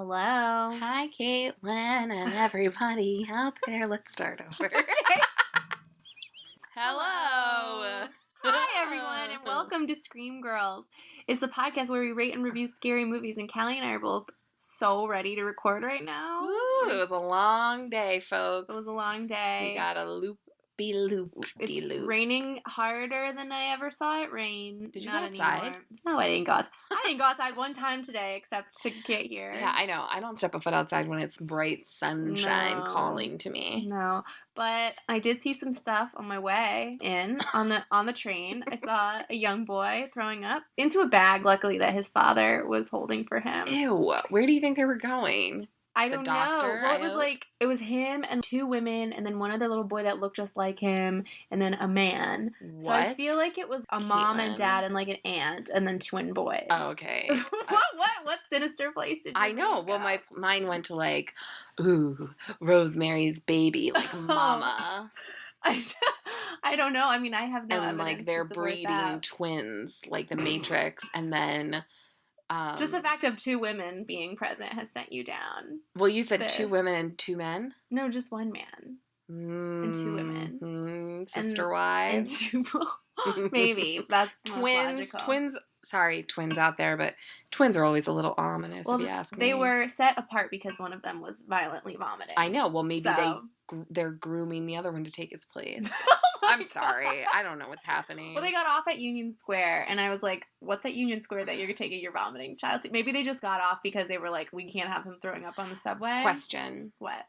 Hello. Hi, Caitlin, and everybody out there. Let's start over. Hello. Hi, everyone, and welcome to Scream Girls. It's the podcast where we rate and review scary movies, and Callie and I are both so ready to record right now. Woo, it was a long day, folks. It was a long day. We got a loop. It's raining harder than I ever saw it rain. Did you Not go outside? Anymore. No, I didn't go outside. I didn't go outside one time today except to get here. Yeah, I know. I don't step a foot outside when it's bright sunshine calling to me. No, but I did see some stuff on my way in on the train. I saw a young boy throwing up into a bag, luckily, that his father was holding for him. Ew. Where do you think they were going? I don't know. Well, it was him and two women, and then one other little boy that looked just like him, and then a man. What? So I feel like it was a mom and dad and like an aunt, and then twin boys. Oh, okay. What sinister place did you I know. Well, mine went to like, ooh, Rosemary's Baby, like Mama. I don't know. I mean, I have no evidence. And like they're breeding twins, like the Matrix, and then. Just the fact of two women being present has sent you down. Well, you said two women and two men? No, just one man. And two women. Sister wives? And two, maybe. That's twins. Sorry, twins out there, but twins are always a little ominous, if you ask me. They were set apart because one of them was violently vomiting. I know. Well, maybe they're grooming the other one to take his place. I'm sorry. I don't know what's happening. Well, they got off at Union Square, and I was like, what's at Union Square that you're taking your vomiting child to? Maybe they just got off because they were like, we can't have him throwing up on the subway. Question. What?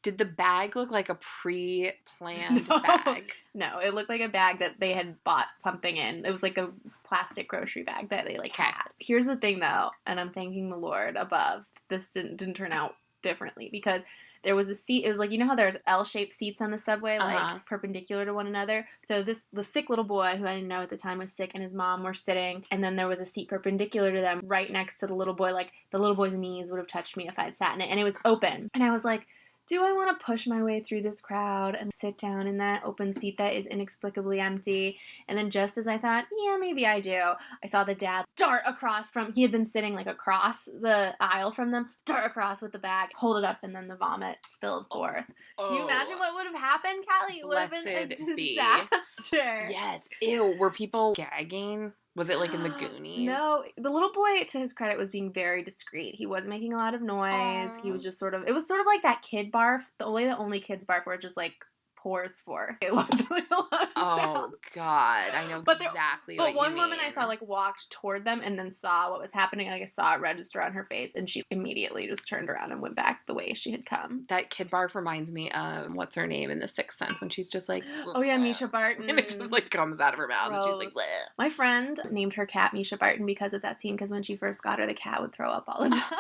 Did the bag look like a pre-planned bag? No, it looked like a bag that they had bought something in. It was like a plastic grocery bag that they had. Here's the thing, though, and I'm thanking the Lord above. This didn't turn out differently because there was a seat. It was like, you know how there's L-shaped seats on the subway, like perpendicular to one another? So the sick little boy, who I didn't know at the time was sick, and his mom were sitting, and then there was a seat perpendicular to them right next to the little boy. Like, the little boy's knees would have touched me if I'd sat in it, and it was open. And I was like, do I want to push my way through this crowd and sit down in that open seat that is inexplicably empty? And then just as I thought, yeah, maybe I do, I saw the dad dart across he had been sitting like across the aisle from them, dart across with the bag, hold it up, and then the vomit spilled forth. Can you imagine what would have happened, Callie? It would have been a disaster. Yes. Ew. Were people gagging? Was it like in the Goonies? No, the little boy, to his credit, was being very discreet. He wasn't making a lot of noise. He was just it was sort of like that kid barf, the only kids barf where it just like pours forth. It wasn't like a lot of sounds. God, I know exactly what you mean. But one woman I saw like walked toward them and then saw what was happening. Like I saw it register on her face, and she immediately just turned around and went back the way she had come. That kid barf reminds me of what's her name in The Sixth Sense when she's just like, oh yeah, Misha Barton, and it just like comes out of her mouth, and she's like, bleh. My friend named her cat Misha Barton because of that scene. Because when she first got her, the cat would throw up all the time.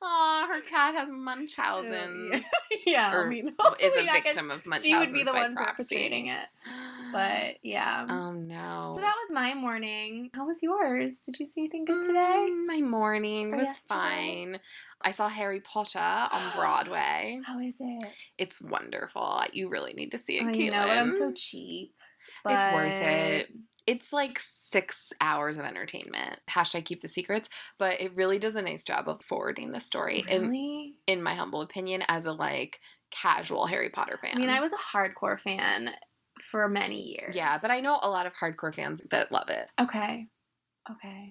Aw, her cat has Munchausen. Yeah, or I mean, is a victim of Munchausen. She would be the one perpetrating it. But yeah. Oh no. So that was my morning. How was yours? Did you see anything good today? My morning was fine. I saw Harry Potter on Broadway. How is it? It's wonderful. You really need to see it, Caitlin. I know, but I'm so cheap. But it's worth it. It's like 6 hours of entertainment. # keep the secrets. But it really does a nice job of forwarding the story. Really? In my humble opinion, as a like casual Harry Potter fan. I mean, I was a hardcore fan for many years. Yeah, but I know a lot of hardcore fans that love it. Okay.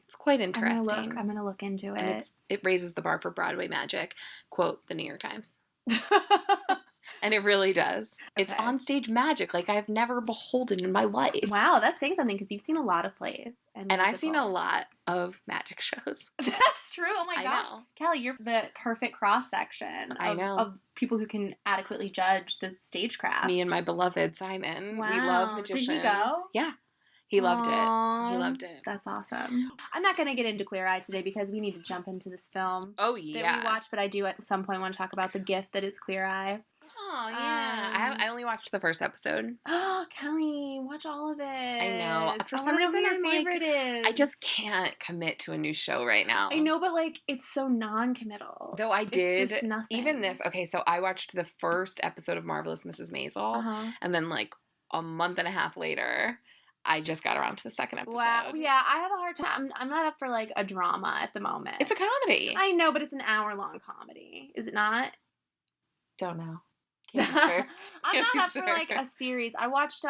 It's quite interesting. I'm gonna look into it. And it raises the bar for Broadway magic. Quote the New York Times. And it really does. Okay. It's onstage magic like I've never beholden in my life. Wow, that's saying something because you've seen a lot of plays. And I've seen a lot of magic shows. That's true. Oh my gosh. Callie, you're the perfect cross-section of people who can adequately judge the stagecraft. Me and my beloved Simon. Wow. We love magicians. Did he go? Yeah. He loved it. He loved it. That's awesome. I'm not going to get into Queer Eye today because we need to jump into this film. Oh, yeah. That we watched, but I do at some point want to talk about the gift that is Queer Eye. Oh, yeah. I only watched the first episode. Oh, Callie, watch all of it. I know. For some reason, your favorite is. I just can't commit to a new show right now. I know, but like, it's so non-committal. Though I did. It's just nothing. Even this. Okay, so I watched the first episode of Marvelous Mrs. Maisel, and then like a month and a half later, I just got around to the second episode. Wow. Yeah, I have a hard time. I'm not up for like a drama at the moment. It's a comedy. I know, but it's an hour-long comedy. Is it not? Don't know. Can't be sure. I'm not up for like a series. I watched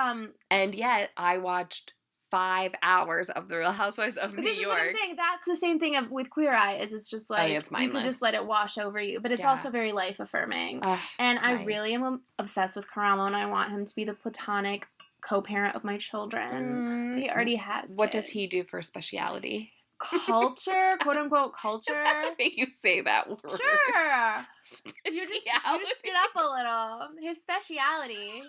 And yet I watched 5 hours of The Real Housewives of New this York. Is what I'm saying. That's the same thing with Queer Eye. Is it's just like it's you mindless. could just let it wash over you, but it's also very life affirming. And I really am obsessed with Karamo, and I want him to be the platonic co-parent of my children. He already has. What kids. does he do for speciality? Culture, quote unquote culture. Does that make you say that word? Sure. You just juiced it up a little. His speciality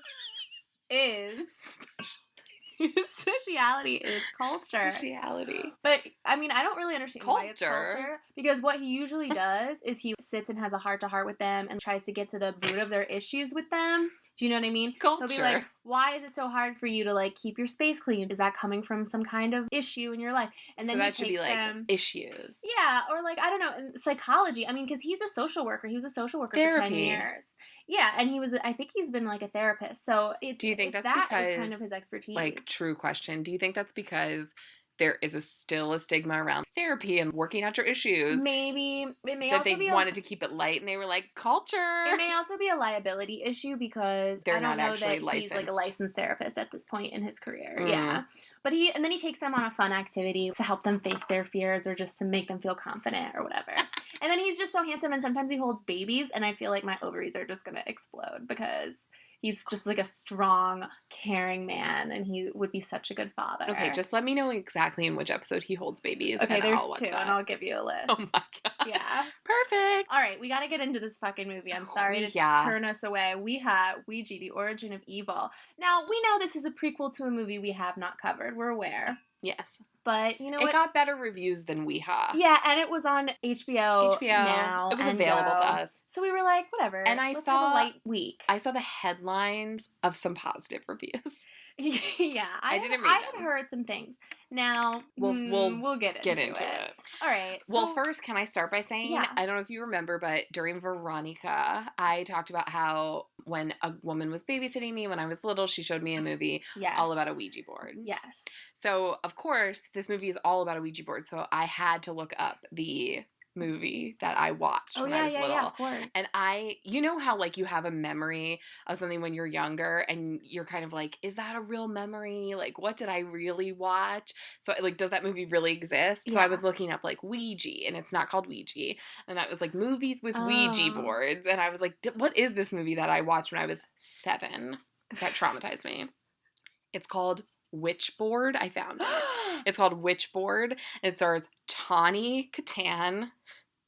is culture. Speciality. But I mean, I don't really understand why it's culture, because what he usually does is he sits and has a heart-to-heart with them and tries to get to the root of their issues with them. Do you know what I mean? Culture. He'll be like, why is it so hard for you to like keep your space clean? Is that coming from some kind of issue in your life? And then so that he should be takes like them, issues. Yeah, or like, I don't know, psychology. I mean, because he's a social worker. He was a social worker Therapy. for 10 years. Yeah, and I think he's been like a therapist. So do you think that's that because, is kind of his expertise? Like, true question. Do you think that's because there is still a stigma around therapy and working out your issues? Maybe. It may that also they be wanted to keep it light and they were like, culture. It may also be a liability issue because They're I don't not know actually that licensed. he's like a licensed therapist at this point in his career. Yeah. But then he takes them on a fun activity to help them face their fears or just to make them feel confident or whatever. And then he's just so handsome, and sometimes he holds babies, and I feel like my ovaries are just going to explode because he's just like a strong, caring man, and he would be such a good father. Okay, just let me know exactly in which episode he holds babies. Okay, there's I'll watch 2, that. and I'll give you a list. Oh my god. Yeah. Perfect. All right, we got to get into this fucking movie. I'm sorry to turn us away. We have Ouija, The Origin of Evil. Now, we know this is a prequel to a movie we have not covered. We're aware. Yes. But you know what? It got better reviews than Ouija. Yeah, and it was on HBO now. It was available to us. So we were like, whatever. And let's have a light week. I saw the headlines of some positive reviews. Yeah, I didn't read I them. had heard some things. Now, we'll get into it. All right. Well, first, can I start by saying, I don't know if you remember, but during Veronica, I talked about how when a woman was babysitting me when I was little, she showed me a movie all about a Ouija board. Yes. So, of course, this movie is all about a Ouija board, so I had to look up the movie that I watched when I was little. Yeah, of course. And you know how like you have a memory of something when you're younger and you're kind of like, is that a real memory? Like, what did I really watch? So like, does that movie really exist? So I was looking up like Ouija, and it's not called Ouija. And I was like, movies with Ouija boards. And I was like, what is this movie that I watched when I was 7 that traumatized me? It's called Witchboard. I found it. It's called Witchboard. It stars Tawny Katan.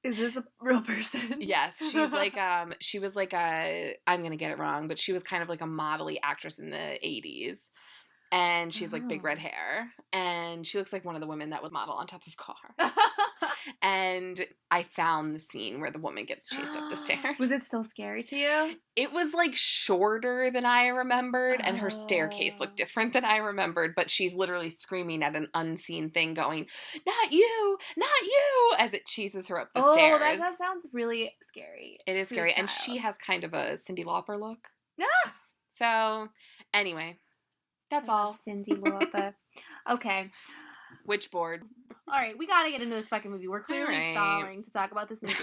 Is this a real person? Yes. She's like, she was like I'm going to get it wrong, but she was kind of like a modelly actress in the 80s. And she's like big red hair. And she looks like one of the women that would model on top of cars. And I found the scene where the woman gets chased up the stairs. Was it still scary to you? It was like shorter than I remembered, and her staircase looked different than I remembered, but she's literally screaming at an unseen thing going, not you, as it chases her up the stairs. Oh, that sounds really scary. It is scary, and she has kind of a Cyndi Lauper look. Ah! So, anyway, that's all. Cyndi Lauper. Okay. Witchboard. All right, we got to get into this fucking movie. We're clearly stalling to talk about this movie.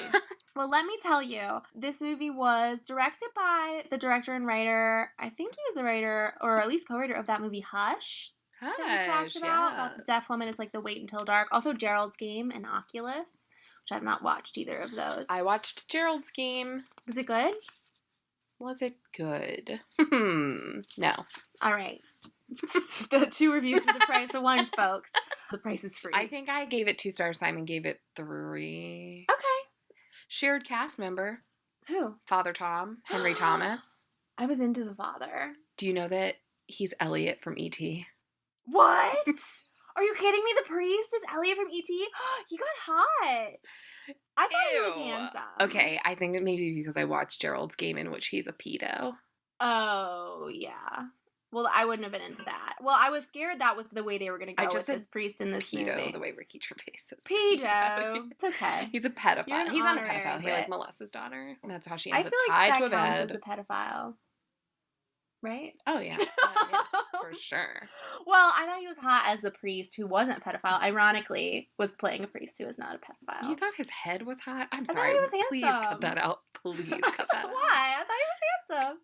Well, let me tell you, this movie was directed by the director and writer, I think he was the writer, or at least co-writer of that movie Hush. That we talked about the deaf woman. It's like the Wait Until Dark. Also Gerald's Game and Oculus, which I've not watched either of those. I watched Gerald's Game. Was it good? Was it good? No. All right. The 2 reviews for the price of 1, folks. The price is free. I think I gave it 2 stars. Simon gave it 3. Okay. Shared cast member. Who? Father Tom. Henry Thomas. I was into the father. Do you know that he's Elliot from E.T.? What? Are you kidding me? The priest is Elliot from E.T.? He got hot. I thought he was handsome. Okay, I think it may be because I watched Gerald's Game in which he's a pedo. Oh, yeah. Well, I wouldn't have been into that. Well, I was scared that was the way they were going to go with this priest in this pedo, movie. The way Ricky Gervais says pedo. It's okay. He's a pedophile. He's not a pedophile. He like molests his daughter. And that's how she ends up tied to a bed. I feel like that counts as a pedophile. Right? Oh, yeah. For sure. Well, I thought he was hot as the priest who wasn't a pedophile. Ironically, was playing a priest who was not a pedophile. You thought his head was hot? I'm I sorry. thought he was Please handsome. cut that out. Please cut that out. Why? I thought he was handsome.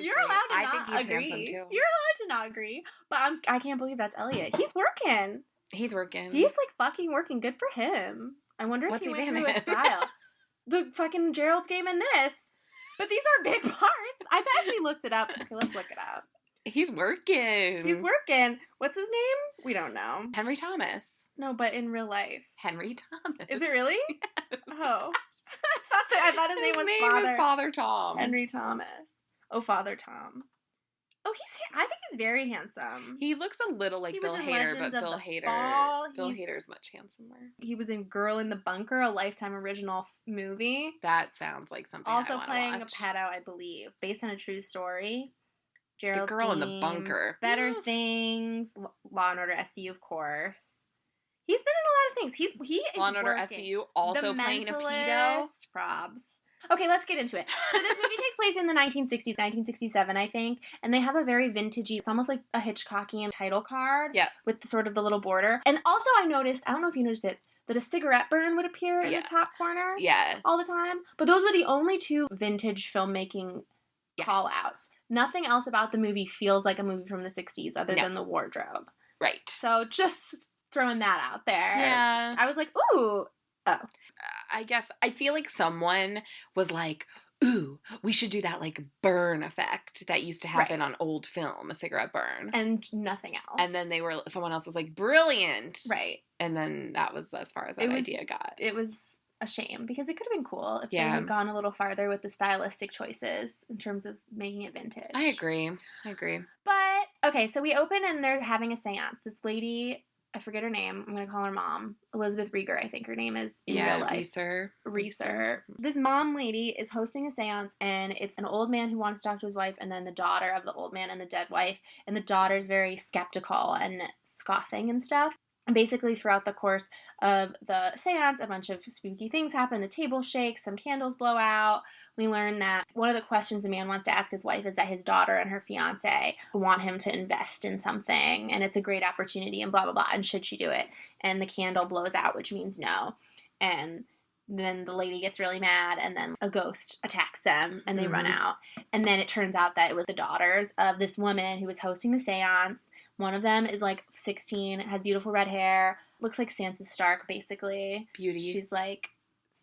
You're allowed to I not think he's agree. handsome too. You're allowed to not agree. But I can't believe that's Elliot. He's working. He's working. He's like fucking working. Good for him. I wonder if he went through in? his style. The fucking Gerald's game in this. But these are big parts. I bet we looked it up. Okay, let's look it up. He's working. He's working. What's his name? We don't know. Henry Thomas. No, but in real life. Henry Thomas. Is it really? Yes. Oh. I thought his name was Father. Is Father Tom. Henry Thomas. Oh, Father Tom. Oh, I think he's very handsome. He looks a little like Bill Hader, but Bill Hader's much handsomer. He was in Girl in the Bunker, a Lifetime original movie. That sounds like something also I want to playing watch. A pedo, I believe, based on a true story. Gerald's The Girl in the Game, Bunker. Better Things, Law and Order SVU, of course. He's been in a lot of things. He is Law and Order working. SVU, also playing a pedo. Probs. Okay, let's get into it. So this movie takes place in the 1960s, 1967, I think, and they have a very vintagey, it's almost like a Hitchcockian title card. Yeah. With the little border. And also I noticed, I don't know if you noticed it, that a cigarette burn would appear in the top corner. Yeah. All the time. But those were the only two vintage filmmaking call-outs. Nothing else about the movie feels like a movie from the 60s other than the wardrobe. Right. So just throwing that out there. Yeah. I was like, ooh. Oh. I guess I feel like someone was like, ooh, we should do that like burn effect that used to happen on old film, a cigarette burn. And nothing else. And then someone else was like, brilliant. Right. And then that was as far as that idea got. It was a shame because it could have been cool if they had gone a little farther with the stylistic choices in terms of making it vintage. I agree. But, okay, so we open and they're having a seance. This lady, I forget her name. I'm going to call her Mom. Elizabeth Rieger, I think her name is in real life. Reeser. This mom lady is hosting a seance, and it's an old man who wants to talk to his wife, and then the daughter of the old man and the dead wife. And the daughter's very skeptical and scoffing and stuff. And basically, throughout the course of the seance, a bunch of spooky things happen. The table shakes, some candles blow out. We learn that one of the questions the man wants to ask his wife is that his daughter and her fiance want him to invest in something, and it's a great opportunity, and blah, blah, blah, and should she do it? And the candle blows out, which means no. And then the lady gets really mad, and then a ghost attacks them, and they run out. And then it turns out that it was the daughters of this woman who was hosting the seance. One of them is like 16, has beautiful red hair, looks like Sansa Stark, basically. Beauty. She's like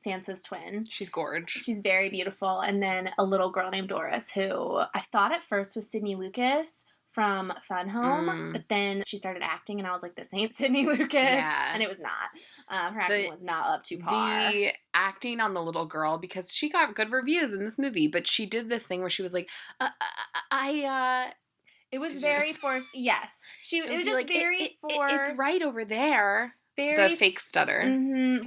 Sansa's twin. She's gorge. She's very beautiful. And then a little girl named Doris, who I thought at first was Sydney Lucas from Fun Home, but then she started acting, and I was like, this ain't Sydney Lucas. Yeah. And it was not. Her acting was not up to par. The acting on the little girl, because she got good reviews in this movie, but she did this thing where she was like, it was very forced. Yes. It was just like, very forced. It's right over there. The fake stutter.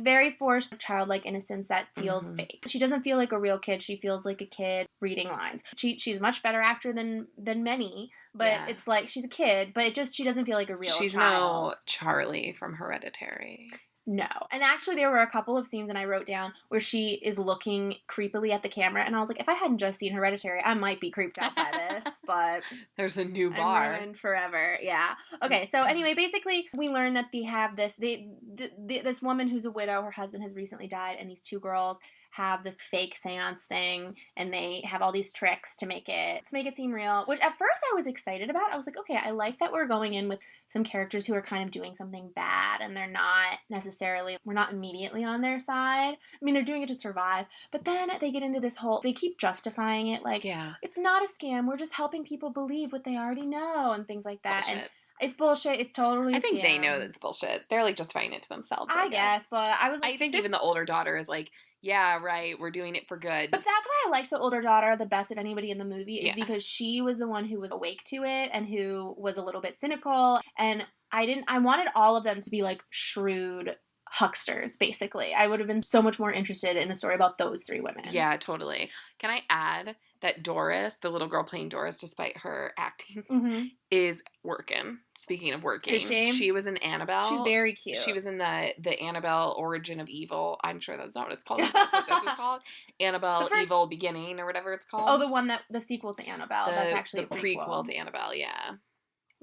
Very forced childlike innocence that feels fake. She doesn't feel like a real kid. She feels like a kid reading lines. She's a much better actor than many, but it's like she's a kid, but she doesn't feel like a real child. She's no Charlie from Hereditary. No. And actually there were a couple of scenes, and I wrote down, where she is looking creepily at the camera, and I was like, if I hadn't just seen Hereditary, I might be creeped out by this, but there's a new bar. I'm ruined forever. Yeah. Okay, so anyway, basically we learn that they have this woman who's a widow, her husband has recently died, and these two girls have this fake seance thing, and they have all these tricks to make it seem real, which at first I was excited about. I was like, okay, I like that we're going in with some characters who are kind of doing something bad, and we're not immediately on their side. I mean, they're doing it to survive, but then they get into this they keep justifying it, like, it's not a scam, we're just helping people believe what they already know, and things like that. Bullshit. And it's bullshit. It's totally I think they know that it's bullshit. They're like justifying it to themselves, I guess, but I was like, I think even the older daughter is like, yeah, right, we're doing it for good. But that's why I liked the older daughter the best of anybody in the movie, is because she was the one who was awake to it and who was a little bit cynical, and I wanted all of them to be like shrewd hucksters, basically. I would have been so much more interested in a story about those three women. Yeah, totally. Can I add that Doris, the little girl playing Doris, despite her acting, is working. Speaking of working. Is she? She was in Annabelle. She's very cute. She was in the Annabelle Origin of Evil. I'm sure that's not what it's called. That's what this is called. Annabelle Evil Beginning, or whatever it's called. Oh, the sequel to Annabelle. That's actually a prequel. To Annabelle, yeah.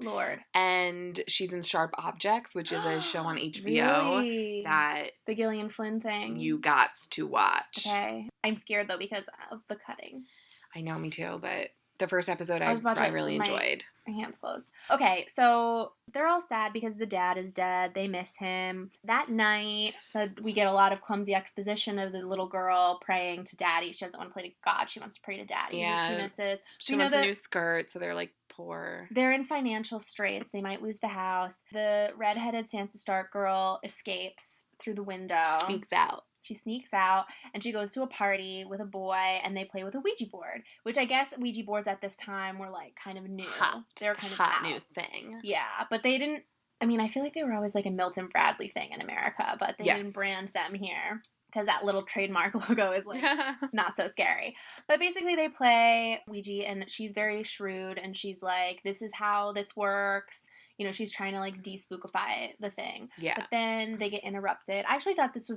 Lord. And she's in Sharp Objects, which is a show on HBO Really? that the Gillian Flynn thing. you gots to watch. Okay. I'm scared though because of the cutting. I know, me too, but the first episode I really enjoyed. My hands closed. Okay, so they're all sad because the dad is dead. They miss him. That night, we get a lot of clumsy exposition of the little girl praying to daddy. She doesn't want to pray to God. She wants to pray to daddy. Yeah. Who she misses. She wants a new skirt, so they're like poor. They're in financial straits. They might lose the house. The redheaded Sansa Stark girl escapes through the window. She sneaks out and she goes to a party with a boy and they play with a Ouija board, which I guess Ouija boards at this time were like kind of new. They were kind of hot new thing. Yeah, but they didn't, I mean, I feel like they were always like a Milton Bradley thing in America, but they didn't brand them here because that little trademark logo is like not so scary. But basically they play Ouija and she's very shrewd and she's like, this is how this works. You know, she's trying to, like, de-spookify the thing. Yeah. But then they get interrupted. I actually thought this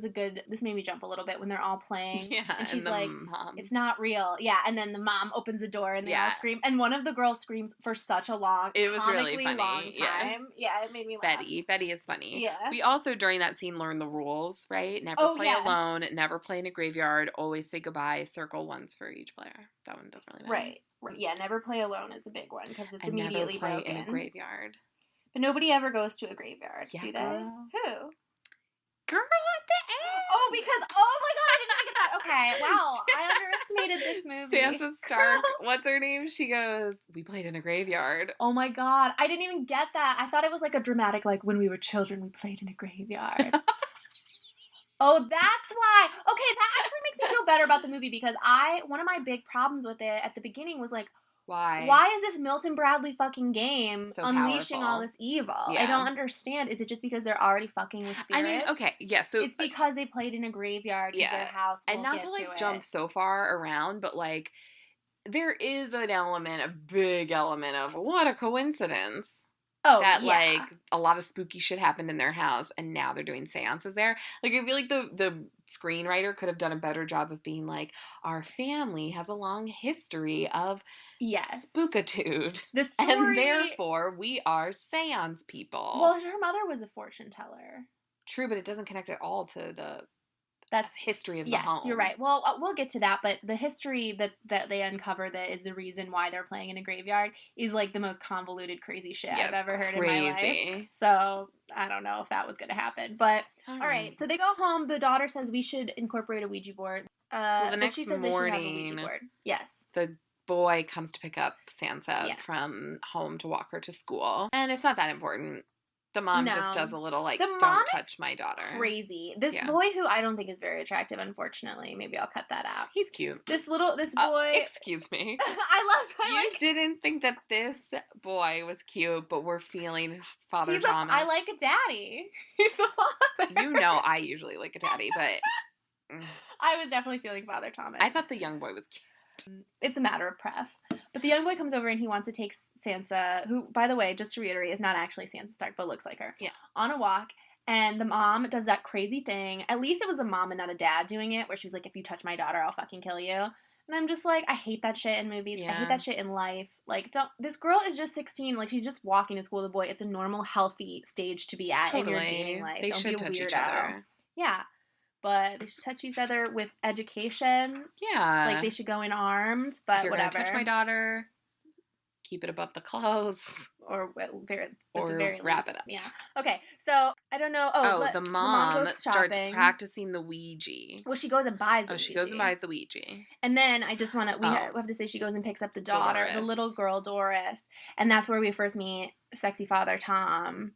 made me jump a little bit when they're all playing. Yeah, and she's like, mom. It's not real. Yeah, and then the mom opens the door and they all scream. And one of the girls screams for such a long, it was really funny. Long time. Yeah, it made me laugh. Betty is funny. Yeah. We also, during that scene, learned the rules, right? Never play alone, never play in a graveyard, always say goodbye, circle once for each player. That one doesn't really matter. Right. Yeah, never play alone is a big one because it's immediately never play broken. in a graveyard. But nobody ever goes to a graveyard, do they? Girl. Who? Girl at the end! Oh, because, oh my god, I did not get that. Okay, wow, I underestimated this movie. Sansa Stark, what's her name? She goes, we played in a graveyard. Oh my god, I didn't even get that. I thought it was like a dramatic, like, when we were children, we played in a graveyard. Oh, that's why. Okay, that actually makes me feel better about the movie because one of my big problems with it at the beginning was like, Why is this Milton Bradley fucking game so unleashing powerful. all this evil? Yeah. I don't understand. Is it just because they're already fucking with spirits? I mean, okay, yeah, so... It's because they played in a graveyard because their house and not to, like, jump so far around, but, like, there is a big element of, what a coincidence. Oh, that, like, a lot of spooky shit happened in their house, and now they're doing seances there. Like, I feel like the screenwriter could have done a better job of being like, our family has a long history of spookitude. The story... And therefore, we are seance people. Well, her mother was a fortune teller. True, but it doesn't connect at all to the... That's history of the home. Yes, you're right. Well, we'll get to that, but the history that they uncover that is the reason why they're playing in a graveyard is like the most convoluted, crazy shit I've ever heard in my life. So I don't know if that was going to happen, but all right. So they go home. The daughter says we should incorporate a Ouija board. The next she says morning, they should have a Ouija board. Yes. The boy comes to pick up Sansa from home to walk her to school, and it's not that important. The mom just does a little, like, don't touch my daughter. Crazy. This boy who I don't think is very attractive, unfortunately. Maybe I'll cut that out. He's cute. This boy... excuse me. I didn't think that this boy was cute, but we're feeling Father Thomas. I like a daddy. He's the father. You know I usually like a daddy, but... I was definitely feeling Father Thomas. I thought the young boy was cute. It's a matter of pref. But the young boy comes over and he wants to take Sansa, who, by the way, just to reiterate, is not actually Sansa Stark, but looks like her, on a walk. And the mom does that crazy thing. At least it was a mom and not a dad doing it, where she was like, if you touch my daughter, I'll fucking kill you. And I'm just like, I hate that shit in movies. Yeah. I hate that shit in life. Like, this girl is just 16. Like, she's just walking to school with a boy. It's a normal, healthy stage to be at in your dating life. They should touch each other. Yeah. But they should touch each other with education. Yeah. Like, they should go in armed, but if you're whatever. Gonna touch my daughter, keep it above the clothes. Or wrap it up. Yeah. Okay, so, I don't know. The mom starts practicing the Ouija. Well, she goes and buys the Ouija. She goes and buys the Ouija. And then I just want to, we have to say she goes and picks up the daughter, the little girl, Doris. And that's where we first meet sexy Father Tom.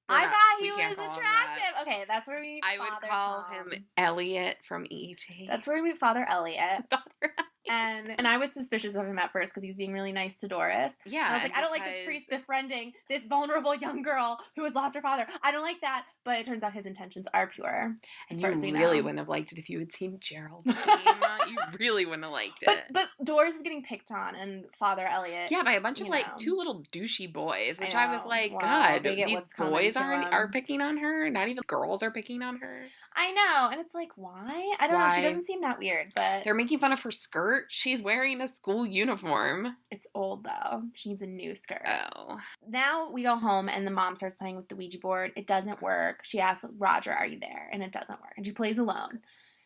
I thought he was attractive. Okay, that's where we meet I would call him Elliot from E.T. That's where we meet Father Elliot. And I was suspicious of him at first because he was being really nice to Doris. Yeah. And I was like, I don't like this priest befriending this vulnerable young girl who has lost her father. I don't like that. But it turns out his intentions are pure. And you really wouldn't have liked it if you had seen Gerald's game. You really wouldn't have liked it. But Doris is getting picked on, and Father Elliot. Yeah, by a bunch of like two little douchey boys, which I was like, God, these boys are picking on her? Not even girls are picking on her? I know. And it's like, why? I don't know. She doesn't seem that weird, but... They're making fun of her skirt. She's wearing a school uniform. It's old, though. She needs a new skirt. Oh. Now we go home, and the mom starts playing with the Ouija board. It doesn't work. She asks, Roger, are you there? And it doesn't work. And she plays alone.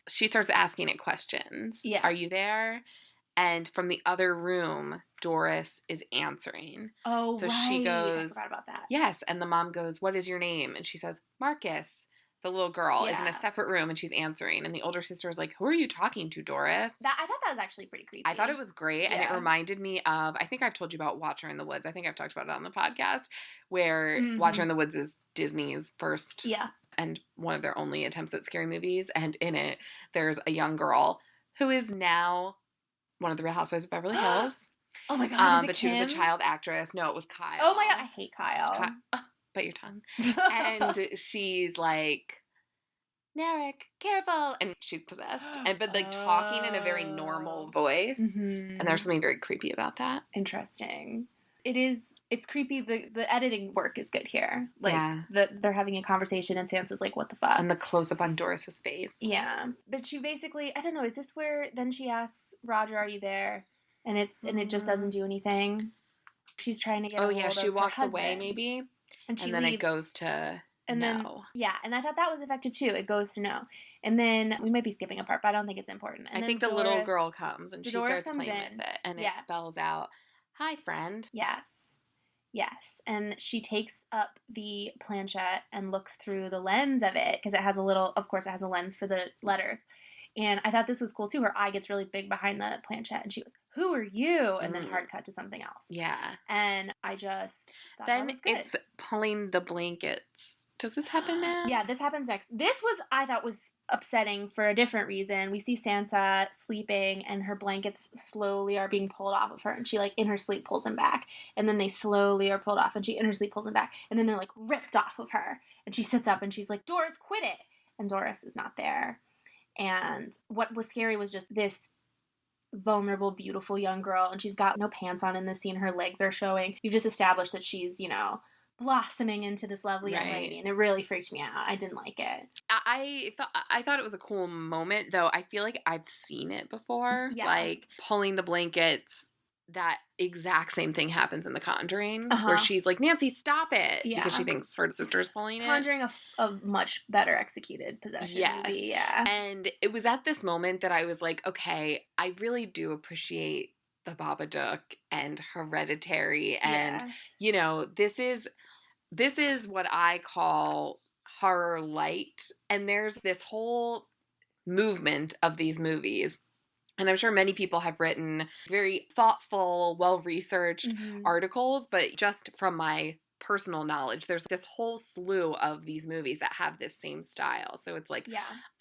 She starts asking it questions. Yeah. Are you there? And from the other room, Doris is answering. Oh, so right. She goes, I forgot about that. Yes. And the mom goes, what is your name? And she says, Marcus. The little girl is in a separate room and she's answering. And the older sister is like, who are you talking to, Doris? I thought that was actually pretty creepy. I thought it was great. And it reminded me of, I think I've told you about Watcher in the Woods. I think I've talked about it on the podcast, where Watcher in the Woods is Disney's first and one of their only attempts at scary movies. And in it, there's a young girl who is now one of the Real Housewives of Beverly Hills. Oh my God, but Kim? She was a child actress. No, it was Kyle. Oh my God, I hate Kyle. Bite your tongue. And she's like, Narek, careful. And she's possessed. But like talking in a very normal voice. And there's something very creepy about that. Interesting. It's creepy. The editing work is good here. Like, they're having a conversation and Sansa's like, what the fuck? And the close-up on Doris's face. Yeah. But she basically, I don't know, is this where then she asks, Roger, are you there? And it just doesn't do anything. She's trying to get a hold of she her walks husband. away maybe. And then leaves. It goes to and no. And I thought that was effective too. It goes to no. And then we might be skipping a part, but I don't think it's important. And I think the little girl comes and she starts playing with it. And it spells out, hi, friend. Yes. And she takes up the planchette and looks through the lens of it because it has a lens for the letters. And I thought this was cool too. Her eye gets really big behind the planchette and she goes, who are you? And then hard cut to something else. Yeah. And I just thought then that was good. It's pulling the blankets. Does this happen now? Yeah, this happens next. This I thought was upsetting for a different reason. We see Sansa sleeping and her blankets slowly are being pulled off of her and she like in her sleep pulls them back. And then they slowly are pulled off and she in her sleep pulls them back. And then they're like ripped off of her. And she sits up and she's like, Doris, quit it. And Doris is not there. And what was scary was just this vulnerable, beautiful young girl. And she's got no pants on in this scene. Her legs are showing. You've just established that she's, blossoming into this lovely young lady. And it really freaked me out. I didn't like it. I thought it was a cool moment, though. I feel like I've seen it before. Yeah. Like, pulling the blankets. That exact same thing happens in The Conjuring, where she's like, Nancy, stop it. Yeah. Because she thinks her sister's pulling it. Conjuring, a much better executed possession movie. Yeah. And it was at this moment that I was like, okay, I really do appreciate The Babadook and Hereditary. And, this is what I call horror light. And there's this whole movement of these movies. And I'm sure many people have written very thoughtful, well-researched articles, but just from my personal knowledge, there's this whole slew of these movies that have this same style. So it's like,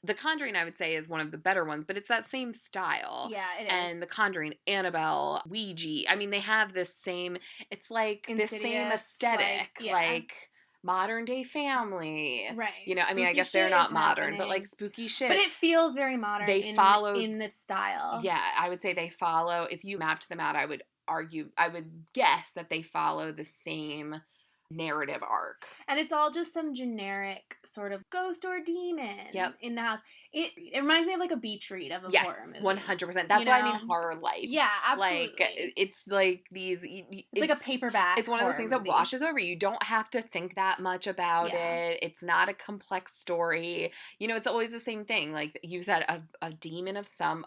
The Conjuring, I would say, is one of the better ones, but it's that same style. Yeah, it is. And The Conjuring, Annabelle, Ouija, I mean, they have this same, it's like Insidious, this same aesthetic, like Modern Day Family. Right. I guess they're not modern, but like spooky shit. But it feels very modern. They follow in this style. Yeah, I would say they follow, if you mapped them out, I would guess that they follow the same narrative arc. And it's all just some generic sort of ghost or demon in the house. It reminds me of like a beach read of a horror movie. 100%. That's why I mean horror light. Yeah, absolutely. Like, it's like these... It's like a paperback. It's one of those things that washes over you. You don't have to think that much about it. It's not a complex story. It's always the same thing. Like you said, a demon of an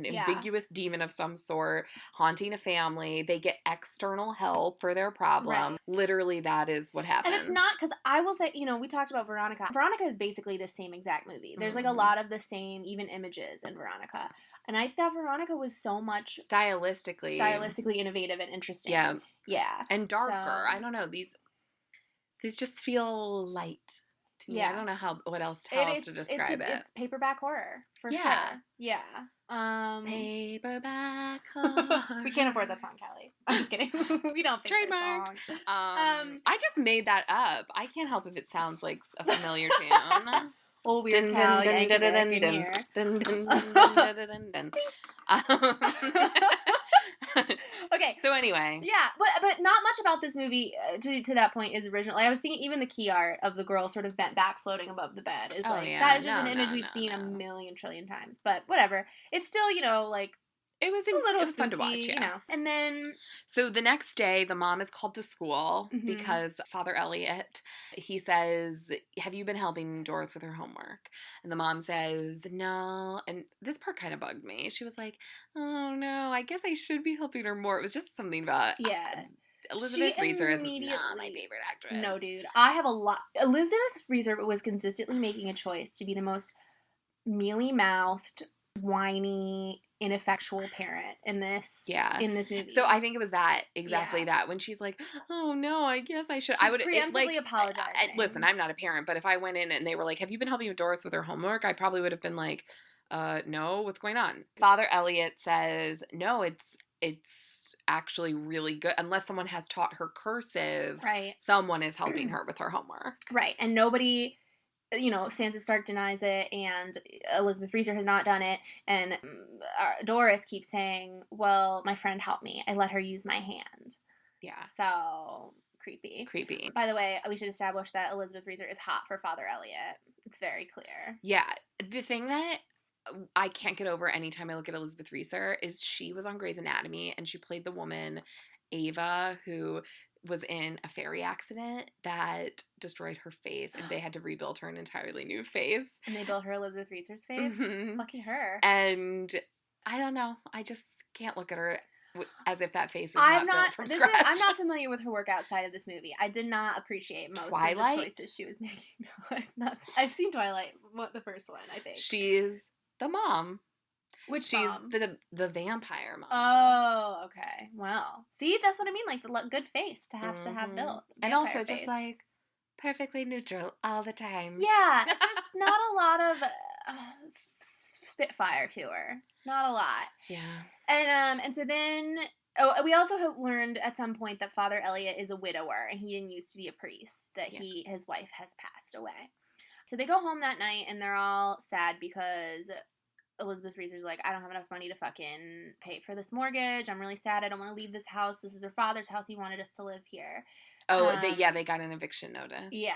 ambiguous demon of some sort haunting a family. They get external help for their problem. Right. Literally, that is what happens. And it's not, because I will say, we talked about Veronica. Veronica is basically the same exact movie. There's like a lot of the same, even images in Veronica. And I thought Veronica was so much stylistically innovative and interesting. Yeah. Yeah. And darker. So, I don't know. These just feel light to me. I don't know what else to describe it. It's paperback horror, for sure. Yeah. Paperback horror. We can't afford that song, Callie. I'm just kidding. We don't think trademarked. I just made that up. I can't help if it sounds like a familiar tune. Oh, weird Cal yanking in here. Okay. So anyway. Yeah, but not much about this movie to that point is original. Like, I was thinking even the key art of the girl sort of bent back floating above the bed is that is just an image we've seen a million trillion times. But whatever. It's still, like, it was a little spooky, fun to watch, yeah. And then... So the next day, the mom is called to school because Father Elliot, he says, have you been helping Doris with her homework? And the mom says, no. And this part kind of bugged me. She was like, oh, no, I guess I should be helping her more. It was just something about... Yeah. Elizabeth Reeser is not my favorite actress. No, dude. I have a lot... Elizabeth Reeser was consistently making a choice to be the most mealy-mouthed, whiny, ineffectual parent in this movie. So I think it was that when she's like, oh no, I guess I should. She's preemptively apologizing. Listen, I'm not a parent, but if I went in and they were like, have you been helping Doris with her homework? I probably would have been like, no, what's going on? Father Elliot says, no, it's actually really good. Unless someone has taught her cursive, right? Someone is helping her with her homework, right? And nobody. Sansa Stark denies it, and Elizabeth Reeser has not done it, and Doris keeps saying, well, my friend helped me. I let her use my hand. Yeah. So, creepy. By the way, we should establish that Elizabeth Reeser is hot for Father Elliot. It's very clear. Yeah. The thing that I can't get over anytime I look at Elizabeth Reeser is she was on Grey's Anatomy, and she played the woman, Ava, who... was in a ferry accident that destroyed her face, and they had to rebuild her an entirely new face. And they built her Elizabeth Reeser's face? Mm-hmm. Lucky her. And I don't know. I just can't look at her as if that face is not built from scratch. I'm not familiar with her work outside of this movie. I did not appreciate most of the choices she was making. No, I've seen Twilight, the first one, I think. She's the mom. She's mom? the vampire mom. Oh, okay. Well, see, that's what I mean. Like the good face to have built, and also just like perfectly neutral all the time. Yeah, just not a lot of spitfire to her. Not a lot. Yeah. And so then we also have learned at some point that Father Elliot is a widower, and he didn't used to be a priest. That his wife has passed away. So they go home that night, and they're all sad because Elizabeth Reeser's like, I don't have enough money to fucking pay for this mortgage. I'm really sad. I don't want to leave this house. This is her father's house. He wanted us to live here. Oh, they got an eviction notice. Yeah.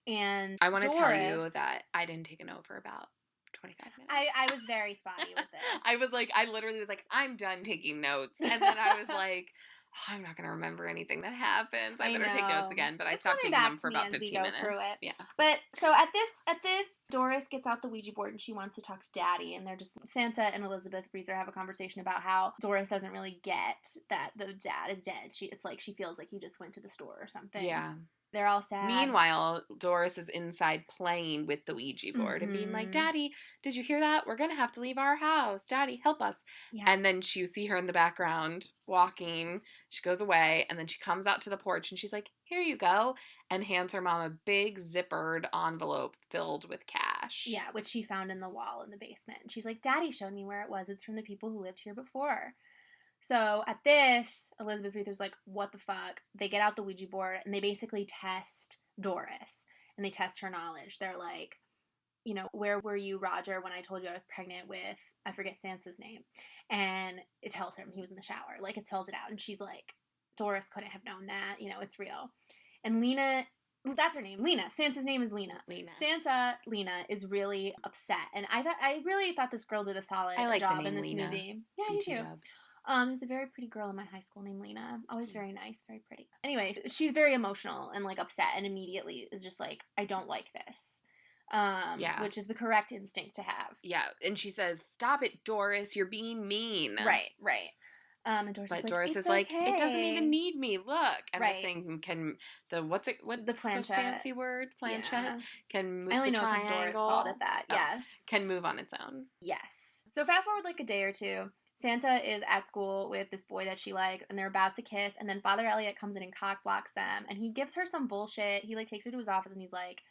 And I want to tell you that I didn't take a note for about 25 minutes. I was very spotty with this. I literally was like, I'm done taking notes. And then I was like, oh, I'm not going to remember anything that happens. I better take notes again. But I stopped taking them for about 15 minutes. Through it. Yeah. But so at this, Doris gets out the Ouija board and she wants to talk to Daddy. And they're just, Sansa and Elizabeth Reeser have a conversation about how Doris doesn't really get that the dad is dead. It's like she feels like he just went to the store or something. Yeah. They're all sad. Meanwhile, Doris is inside playing with the Ouija board and being like, Daddy, did you hear that? We're going to have to leave our house. Daddy, help us. Yeah. And then you see her in the background walking. She goes away, and then she comes out to the porch, and she's like, here you go, and hands her mom a big zippered envelope filled with cash. Yeah, which she found in the wall in the basement. And she's like, Daddy showed me where it was. It's from the people who lived here before. So at this, Elizabeth Reeser's like, what the fuck? They get out the Ouija board and they basically test Doris and they test her knowledge. They're like, where were you, Roger, when I told you I was pregnant with, I forget Sansa's name. And it tells her he was in the shower. Like, it tells it out. And she's like, Doris couldn't have known that. It's real. And Lena, that's her name, Lena. Sansa's name is Lena. Lena is really upset. And I really thought this girl did a solid job in this movie. Yeah, I do too. There's a very pretty girl in my high school named Lena. Always very nice, very pretty. Anyway, she's very emotional and, like, upset and immediately is just like, I don't like this. Which is the correct instinct to have. Yeah, and she says, stop it, Doris, you're being mean. Right. And Doris is like, it doesn't even need me, look. And the thing can, the planchette. Fancy word? Planchette? Can move the triangle. I only know because Doris called it that, yes. Can move on its own. Yes. So fast forward like a day or two. Santa is at school with this boy that she liked, and they're about to kiss, and then Father Elliot comes in and cock-blocks them, and he gives her some bullshit. He, like, takes her to his office, and he's like,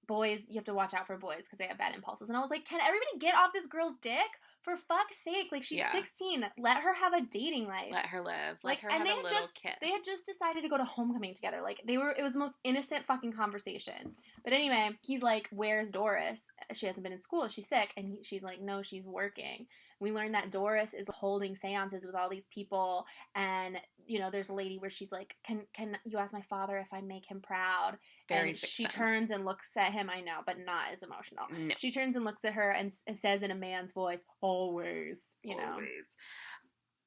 boys, you have to watch out for boys because they have bad impulses. And I was like, can everybody get off this girl's dick? For fuck's sake. Like, she's 16. Let her have a dating life. Let her live. Let her have a little kiss. They had just decided to go to homecoming together. Like, it was the most innocent fucking conversation. But anyway, he's like, where's Doris? She hasn't been in school. She's sick. And she's like, no, she's working. We learn that Doris is holding seances with all these people, and, you know, there's a lady where she's like, can you ask my father if I make him proud? Very and Sixth she Sense. turns and looks at him, I know, but not as emotional. No. She turns and looks at her and says in a man's voice, always, you know. Always.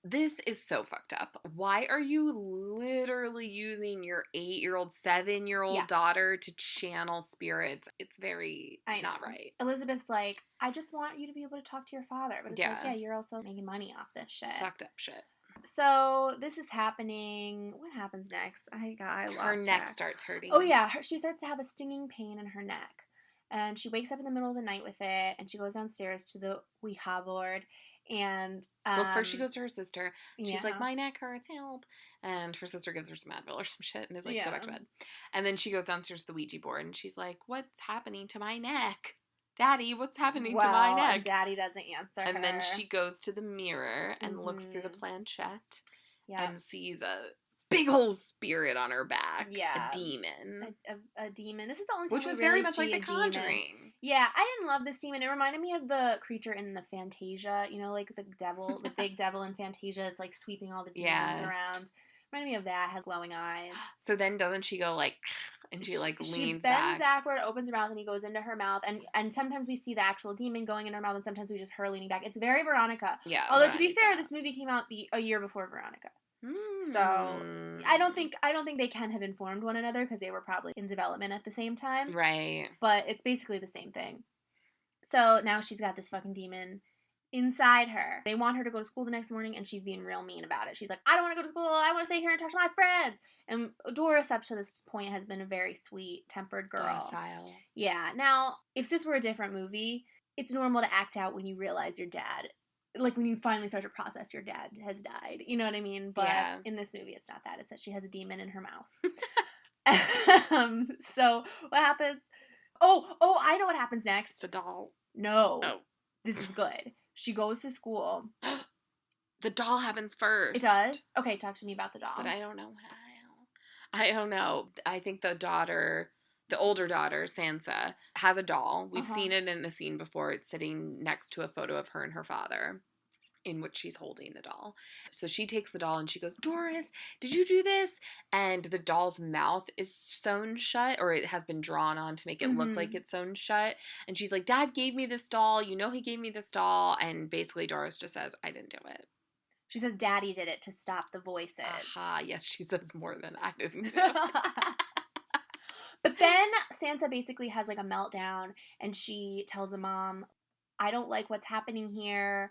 This is so fucked up. Why are you literally using your 8-year-old, 7-year-old daughter to channel spirits? It's very not right. Elizabeth's like, I just want you to be able to talk to your father. But it's like, yeah, you're also making money off this shit. Fucked up shit. So this is happening. What happens next? I lost her neck track. starts hurting. Oh, yeah. She starts to have a stinging pain in her neck. And she wakes up in the middle of the night with it. And she goes downstairs to the Ouija board. And well, first she goes to her sister. She's yeah. like, my neck hurts, help. And her sister gives her some Advil or some shit and is like, go back to bed. And then she goes downstairs to the Ouija board and she's like, what's happening to my neck? Daddy, what's happening to my neck? And Daddy doesn't answer and her. then she goes to the mirror and looks through the planchette and sees a big old spirit on her back. Yeah. A demon. A demon. This is the only time which was we really very much like The Conjuring. Demon. Yeah, I didn't love this demon. It reminded me of the creature in the Fantasia. You know, like the devil, the big devil in Fantasia. It's like sweeping all the demons around. Reminded me of that. Had glowing eyes. So then doesn't she go like, and she like leans back. She bends backward, opens her mouth, and he goes into her mouth. And sometimes we see the actual demon going in her mouth, and sometimes we just her leaning back. It's very Veronica. Yeah. Although to be fair, this movie came out a year before Veronica. So I don't think they can have informed one another because they were probably in development at the same time. Right. But it's basically the same thing. So now she's got this fucking demon inside her. They want her to go to school the next morning and she's being real mean about it. She's like, I don't want to go to school. I want to stay here and talk to my friends. And Doris up to this point has been a very sweet, tempered girl. Docile. Yeah. Now, if this were a different movie, it's normal to act out when you realize your dad, like when you finally start to process your dad has died. You know what I mean? But in this movie, it's not that. It's that she has a demon in her mouth. So what happens? Oh, I know what happens next. The doll. No. Oh. This is good. She goes to school. The doll happens first. It does? Okay, talk to me about the doll. But I don't know how. I don't know. I think the older daughter, Sansa, has a doll. We've seen it in a scene before. It's sitting next to a photo of her and her father, in which she's holding the doll. So she takes the doll and she goes, Doris, did you do this? And the doll's mouth is sewn shut, or it has been drawn on to make it look like it's sewn shut. And she's like, Dad gave me this doll. You know he gave me this doll. And basically Doris just says, I didn't do it. She says Daddy did it to stop the voices. Yes, she says more than I didn't do it. But then Sansa basically has like a meltdown and she tells the mom, I don't like what's happening here.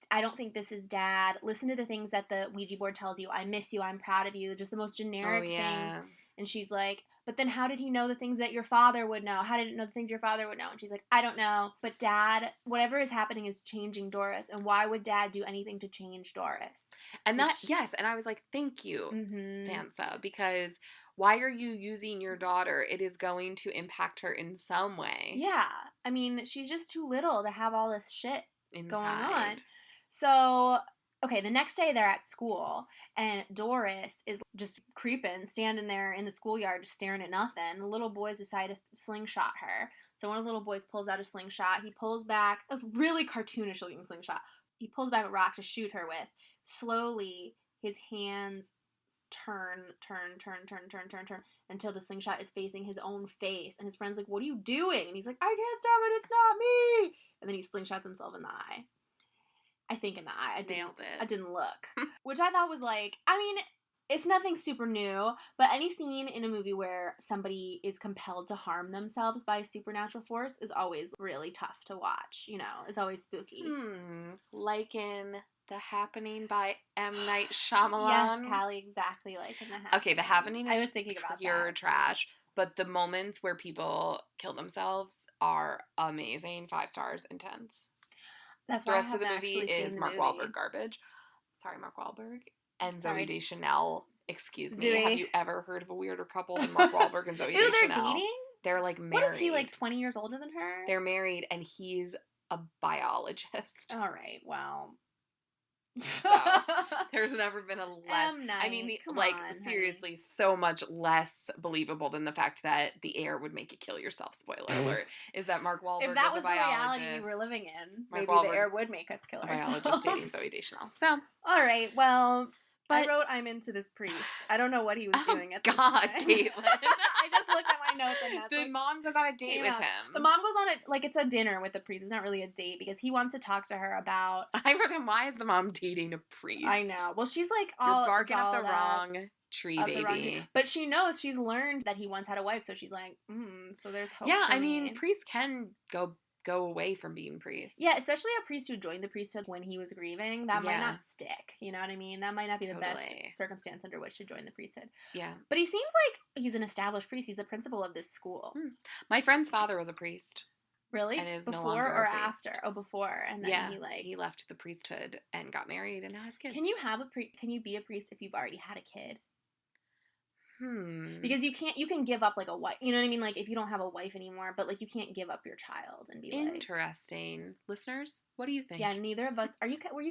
I don't think this is Dad. Listen to the things that the Ouija board tells you. I miss you. I'm proud of you. Just the most generic things. And she's like, but then how did he know the things that your father would know? How did it know the things your father would know? And she's like, I don't know. But Dad, whatever is happening is changing Doris. And why would Dad do anything to change Doris? And yes. And I was like, thank you, Sansa. Because why are you using your daughter? It is going to impact her in some way. Yeah. I mean, she's just too little to have all this shit going on. So, okay, the next day they're at school, and Doris is just creeping, standing there in the schoolyard just staring at nothing. The little boys decide to slingshot her. So one of the little boys pulls out a slingshot. He pulls back, a really cartoonish looking slingshot. He pulls back a rock to shoot her with. Slowly, his hands turn until the slingshot is facing his own face. And his friend's like, what are you doing? And he's like, I can't stop it, it's not me. And then he slingshots himself in the eye. I think in the eye. Nailed it. I didn't look. Which I thought was like, I mean, it's nothing super new, but any scene in a movie where somebody is compelled to harm themselves by a supernatural force is always really tough to watch. You know, it's always spooky. Like in The Happening by M. Night Shyamalan. Yes, Callie, exactly like in The Happening. Okay, The Happening is I was thinking about pure trash, but the moments where people kill themselves are amazing. 5 stars, intense. That's the rest of the movie is Mark Wahlberg garbage. Sorry, Mark Wahlberg. And Zooey Deschanel. Excuse me. Have you ever heard of a weirder couple than Mark Wahlberg and Zooey Deschanel? They're dating? They're like married. What is he, like 20 years older than her? They're married and he's a biologist. All right, well. So there's never been a less. I mean, seriously, so much less believable than the fact that the air would make you kill yourself. Spoiler alert: is that Mark Wahlberg if that was a biologist? The reality we were living in, Mark maybe the air would make us kill ourselves. Biologist dating Zooey Deschanel. So all right, well. But, I wrote, I'm into this priest. I don't know what he was doing at this time. Caitlin. I just looked at my notes and that's the mom goes on a date with him. The mom goes on it's a dinner with the priest. It's not really a date because he wants to talk to her about. I wrote him, why is the mom dating a priest? I know. Well, she's like all. You're barking up the wrong tree, baby. But she knows, she's learned that he once had a wife, so she's like, so there's hope. Yeah, I mean, priests can go away from being priests. Yeah, especially a priest who joined the priesthood when he was grieving. That might not stick. You know what I mean? That might not be the best circumstance under which to join the priesthood. Yeah. But he seems like he's an established priest. He's the principal of this school. My friend's father was a priest. Really? And is before no longer or a priest. After? Oh, before. And then he left the priesthood and got married and now has kids. Can you be a priest if you've already had a kid? Because you can give up like a wife, you know what I mean? Like if you don't have a wife anymore, but like you can't give up your child and be interesting. Listeners, what do you think? Yeah, neither of us. Were you Catholic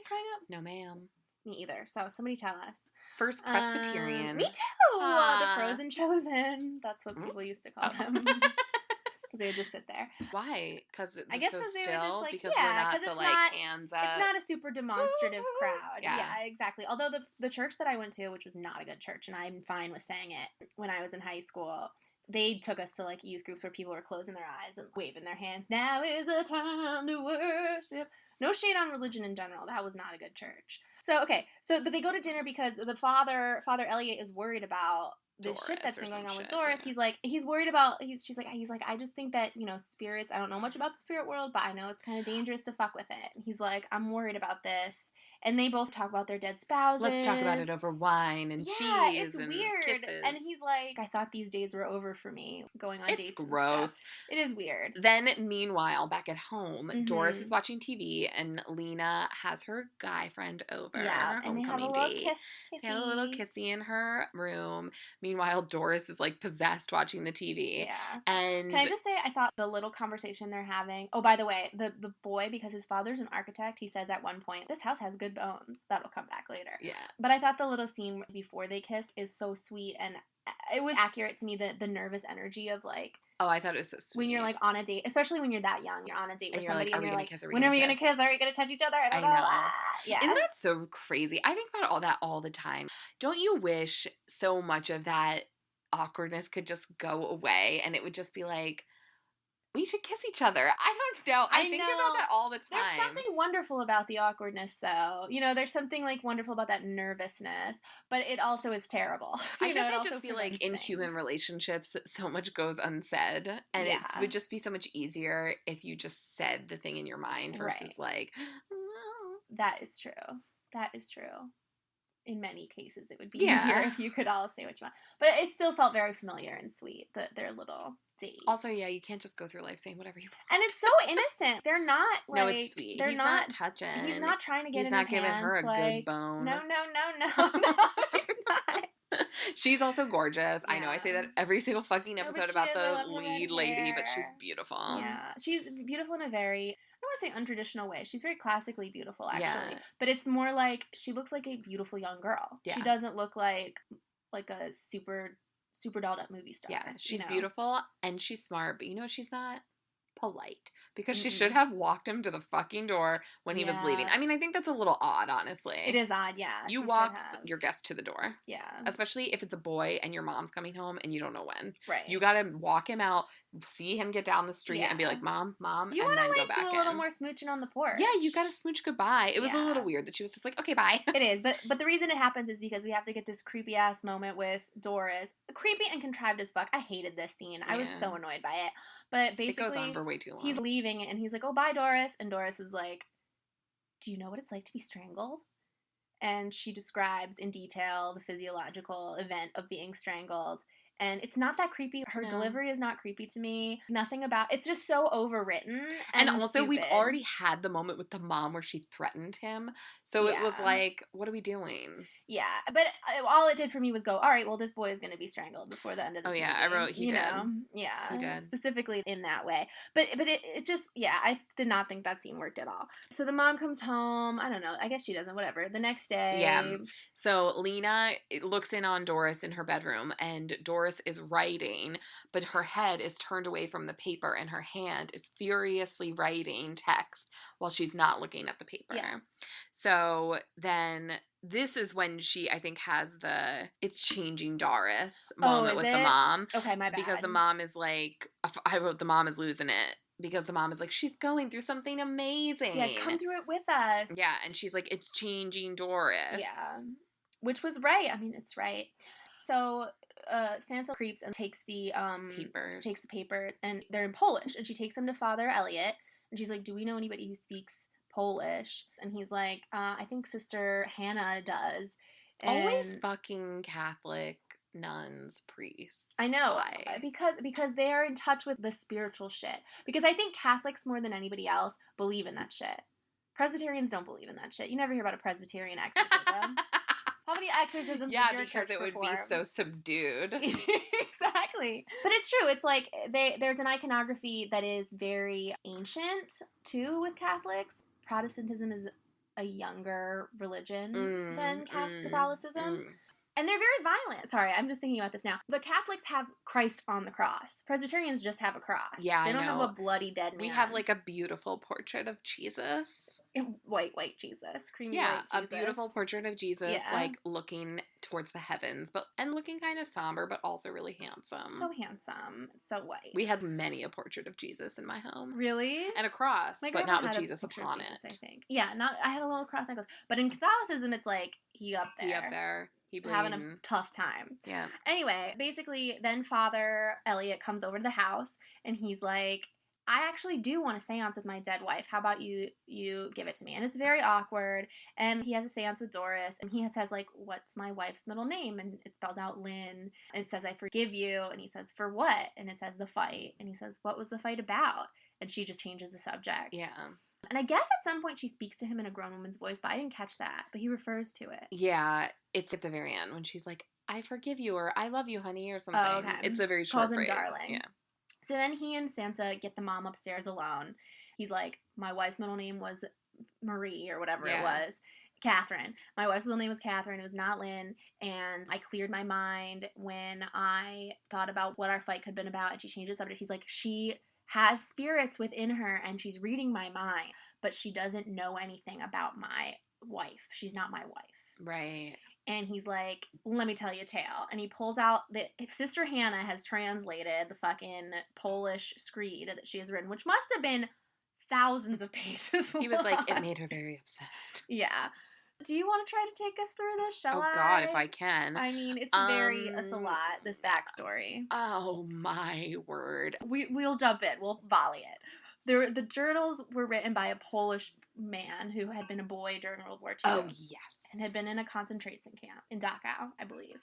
growing up? No, ma'am. Me either. So somebody tell us. First Presbyterian. Me too. The frozen chosen. That's what people used to call them. Because they would just sit there. Why? Because I guess so they still? were just like, because we're not the hands up. It's not a super demonstrative crowd. Yeah, exactly. Although the church that I went to, which was not a good church, and I'm fine with saying it, when I was in high school, they took us to like youth groups where people were closing their eyes and waving their hands. Now is the time to worship. No shade on religion in general. That was not a good church. So, okay. But they go to dinner because the Father Elliot is worried about the shit that's been going on with Doris. Yeah. He's worried about, she's like, I just think that, spirits, I don't know much about the spirit world, but I know it's kind of dangerous to fuck with it. And he's like, I'm worried about this. And they both talk about their dead spouses. Let's talk about it over wine and cheese and weird. Kisses. And he's like, I thought these days were over for me, going on dates. It's gross. It is weird. Then, meanwhile, back at home, Doris is watching TV and Lena has her guy friend over. Yeah, and they have a little kissy. They have a little kissy in her room. Meanwhile, Doris is like possessed watching the TV. Yeah. And can I just say, I thought the little conversation they're having. Oh, by the way, the boy, because his father's an architect, he says at one point, this house has good bones. That'll come back later. Yeah. But I thought the little scene before they kiss is so sweet, and it was accurate to me, the nervous energy of like. Oh, I thought it was so sweet. When you're like on a date, especially when you're that young, you're on a date with somebody and you're like, when are we going to kiss? Are we going to touch each other? I don't know. Yeah. Isn't that so crazy? I think about all that all the time. Don't you wish so much of that awkwardness could just go away and it would just be like, we should kiss each other? I don't know. I think about that all the time. There's something wonderful about the awkwardness, though. There's something like wonderful about that nervousness, but it also is terrible. I guess I just feel like in human relationships, so much goes unsaid, and it would just be so much easier if you just said the thing in your mind versus like, no. That is true. That is true. In many cases, it would be easier if you could all say what you want. But it still felt very familiar and sweet, their little date. Also, you can't just go through life saying whatever you want. And it's so innocent. They're not like... No, it's sweet. They're he's not touching. He's not trying to get in her hands. He's not giving her a good bone. No, he's not. She's also gorgeous. Yeah. I know I say that every single fucking episode about the lead lady, but she's beautiful. Yeah, she's beautiful in a very... I don't want to say untraditional way. She's very classically beautiful, actually. Yeah. But it's more like she looks like a beautiful young girl. Yeah. She doesn't look like a super dolled up movie star. Yeah, she's beautiful and she's smart, but what she's not? Polite. Because she should have walked him to the fucking door when he was leaving. I mean, I think that's a little odd, honestly. It is odd, yeah. You walk your guest to the door. Yeah. Especially if it's a boy and your mom's coming home and you don't know when. Right. You gotta walk him out, see him get down the street and be like, Mom, you and then wanna, go back in. Do a little more smooching on the porch. Yeah, you gotta smooch goodbye. It was a little weird that she was just like, okay, bye. It is, but the reason it happens is because we have to get this creepy ass moment with Doris. Creepy and contrived as fuck. I hated this scene. I was so annoyed by it. But basically, it goes on for way too long. He's leaving and he's like, oh, bye, Doris. And Doris is like, do you know what it's like to be strangled? And she describes in detail the physiological event of being strangled. And it's not that creepy. Her delivery is not creepy to me. Nothing about it's just so overwritten. And also, stupid. We've already had the moment with the mom where she threatened him. So it was like, what are we doing? Yeah, but all it did for me was go, all right, well, this boy is going to be strangled before the end of this movie. I wrote he you did. know? Yeah. He did. Specifically in that way. But it just, yeah, I did not think that scene worked at all. So the mom comes home. I don't know. I guess she doesn't. Whatever. The next day. Yeah. So Lena looks in on Doris in her bedroom, and Doris is writing, but her head is turned away from the paper, and her hand is furiously writing text while she's not looking at the paper. Yeah. So then this is when she, I think, has the it's changing Doris moment with the mom. Okay, my bad. Because the mom is like, I wrote the mom is losing it. Because the mom is like, she's going through something amazing. Yeah, come through it with us. Yeah, and she's like, it's changing Doris. Yeah. Which was right. I mean, it's right. So Sansa creeps and takes the papers, and they're in Polish, and she takes them to Father Elliot, and she's like, do we know anybody who speaks Polish? And he's like, I think Sister Hannah does. And always fucking Catholic nuns, priests. I know. Why? Because they are in touch with the spiritual shit. Because I think Catholics more than anybody else believe in that shit. Presbyterians don't believe in that shit. You never hear about a Presbyterian exorcism. How many exorcisms? Yeah, because it would be so subdued. Exactly. But it's true. It's like there's an iconography that is very ancient too with Catholics. Protestantism is a younger religion than Catholicism. And they're very violent. Sorry, I'm just thinking about this now. The Catholics have Christ on the cross. Presbyterians just have a cross. Yeah, they don't have a bloody dead man. We have like a beautiful portrait of Jesus. White Jesus. Creamy white Jesus. Yeah, a beautiful portrait of Jesus, like looking towards the heavens, and looking kind of somber, but also really handsome. So handsome. So white. We had many a portrait of Jesus in my home. Really? And a cross, but not with Jesus upon it. I think. Yeah, I had a little cross necklace. But in Catholicism, it's like, he up there. He having a tough time. Yeah. Anyway, basically, then Father Elliot comes over to the house, and he's like, I actually do want a seance with my dead wife. How about you give it to me? And it's very awkward. And he has a seance with Doris, and he says, like, what's my wife's middle name? And it spells out Lynn. And it says, I forgive you. And he says, for what? And it says, the fight. And he says, what was the fight about? And she just changes the subject. Yeah. And I guess at some point she speaks to him in a grown woman's voice, but I didn't catch that. But he refers to it. Yeah, it's at the very end when she's like, I forgive you, or I love you, honey, or something. Oh, okay. It's a very short phrase. Calls him darling. Yeah. So then he and Sansa get the mom upstairs alone. He's like, my wife's middle name was Marie, or whatever it was. Catherine. My wife's middle name was Catherine. It was not Lynn. And I cleared my mind when I thought about what our fight could have been about. And she changed the subject. She's like, she has spirits within her, and she's reading my mind, but she doesn't know anything about my wife. She's not my wife. Right. And he's like, let me tell you a tale. And he pulls out Sister Hannah has translated the fucking Polish screed that she has written, which must have been thousands of pages long. He was like, it made her very upset. Yeah. Do you want to try to take us through this? Shall I? Oh, God, if I can. I mean, it's a lot, this backstory. Oh, my word. We'll jump in. We'll volley it. The journals were written by a Polish man who had been a boy during World War II. Oh, yes. And had been in a concentration camp in Dachau, I believe.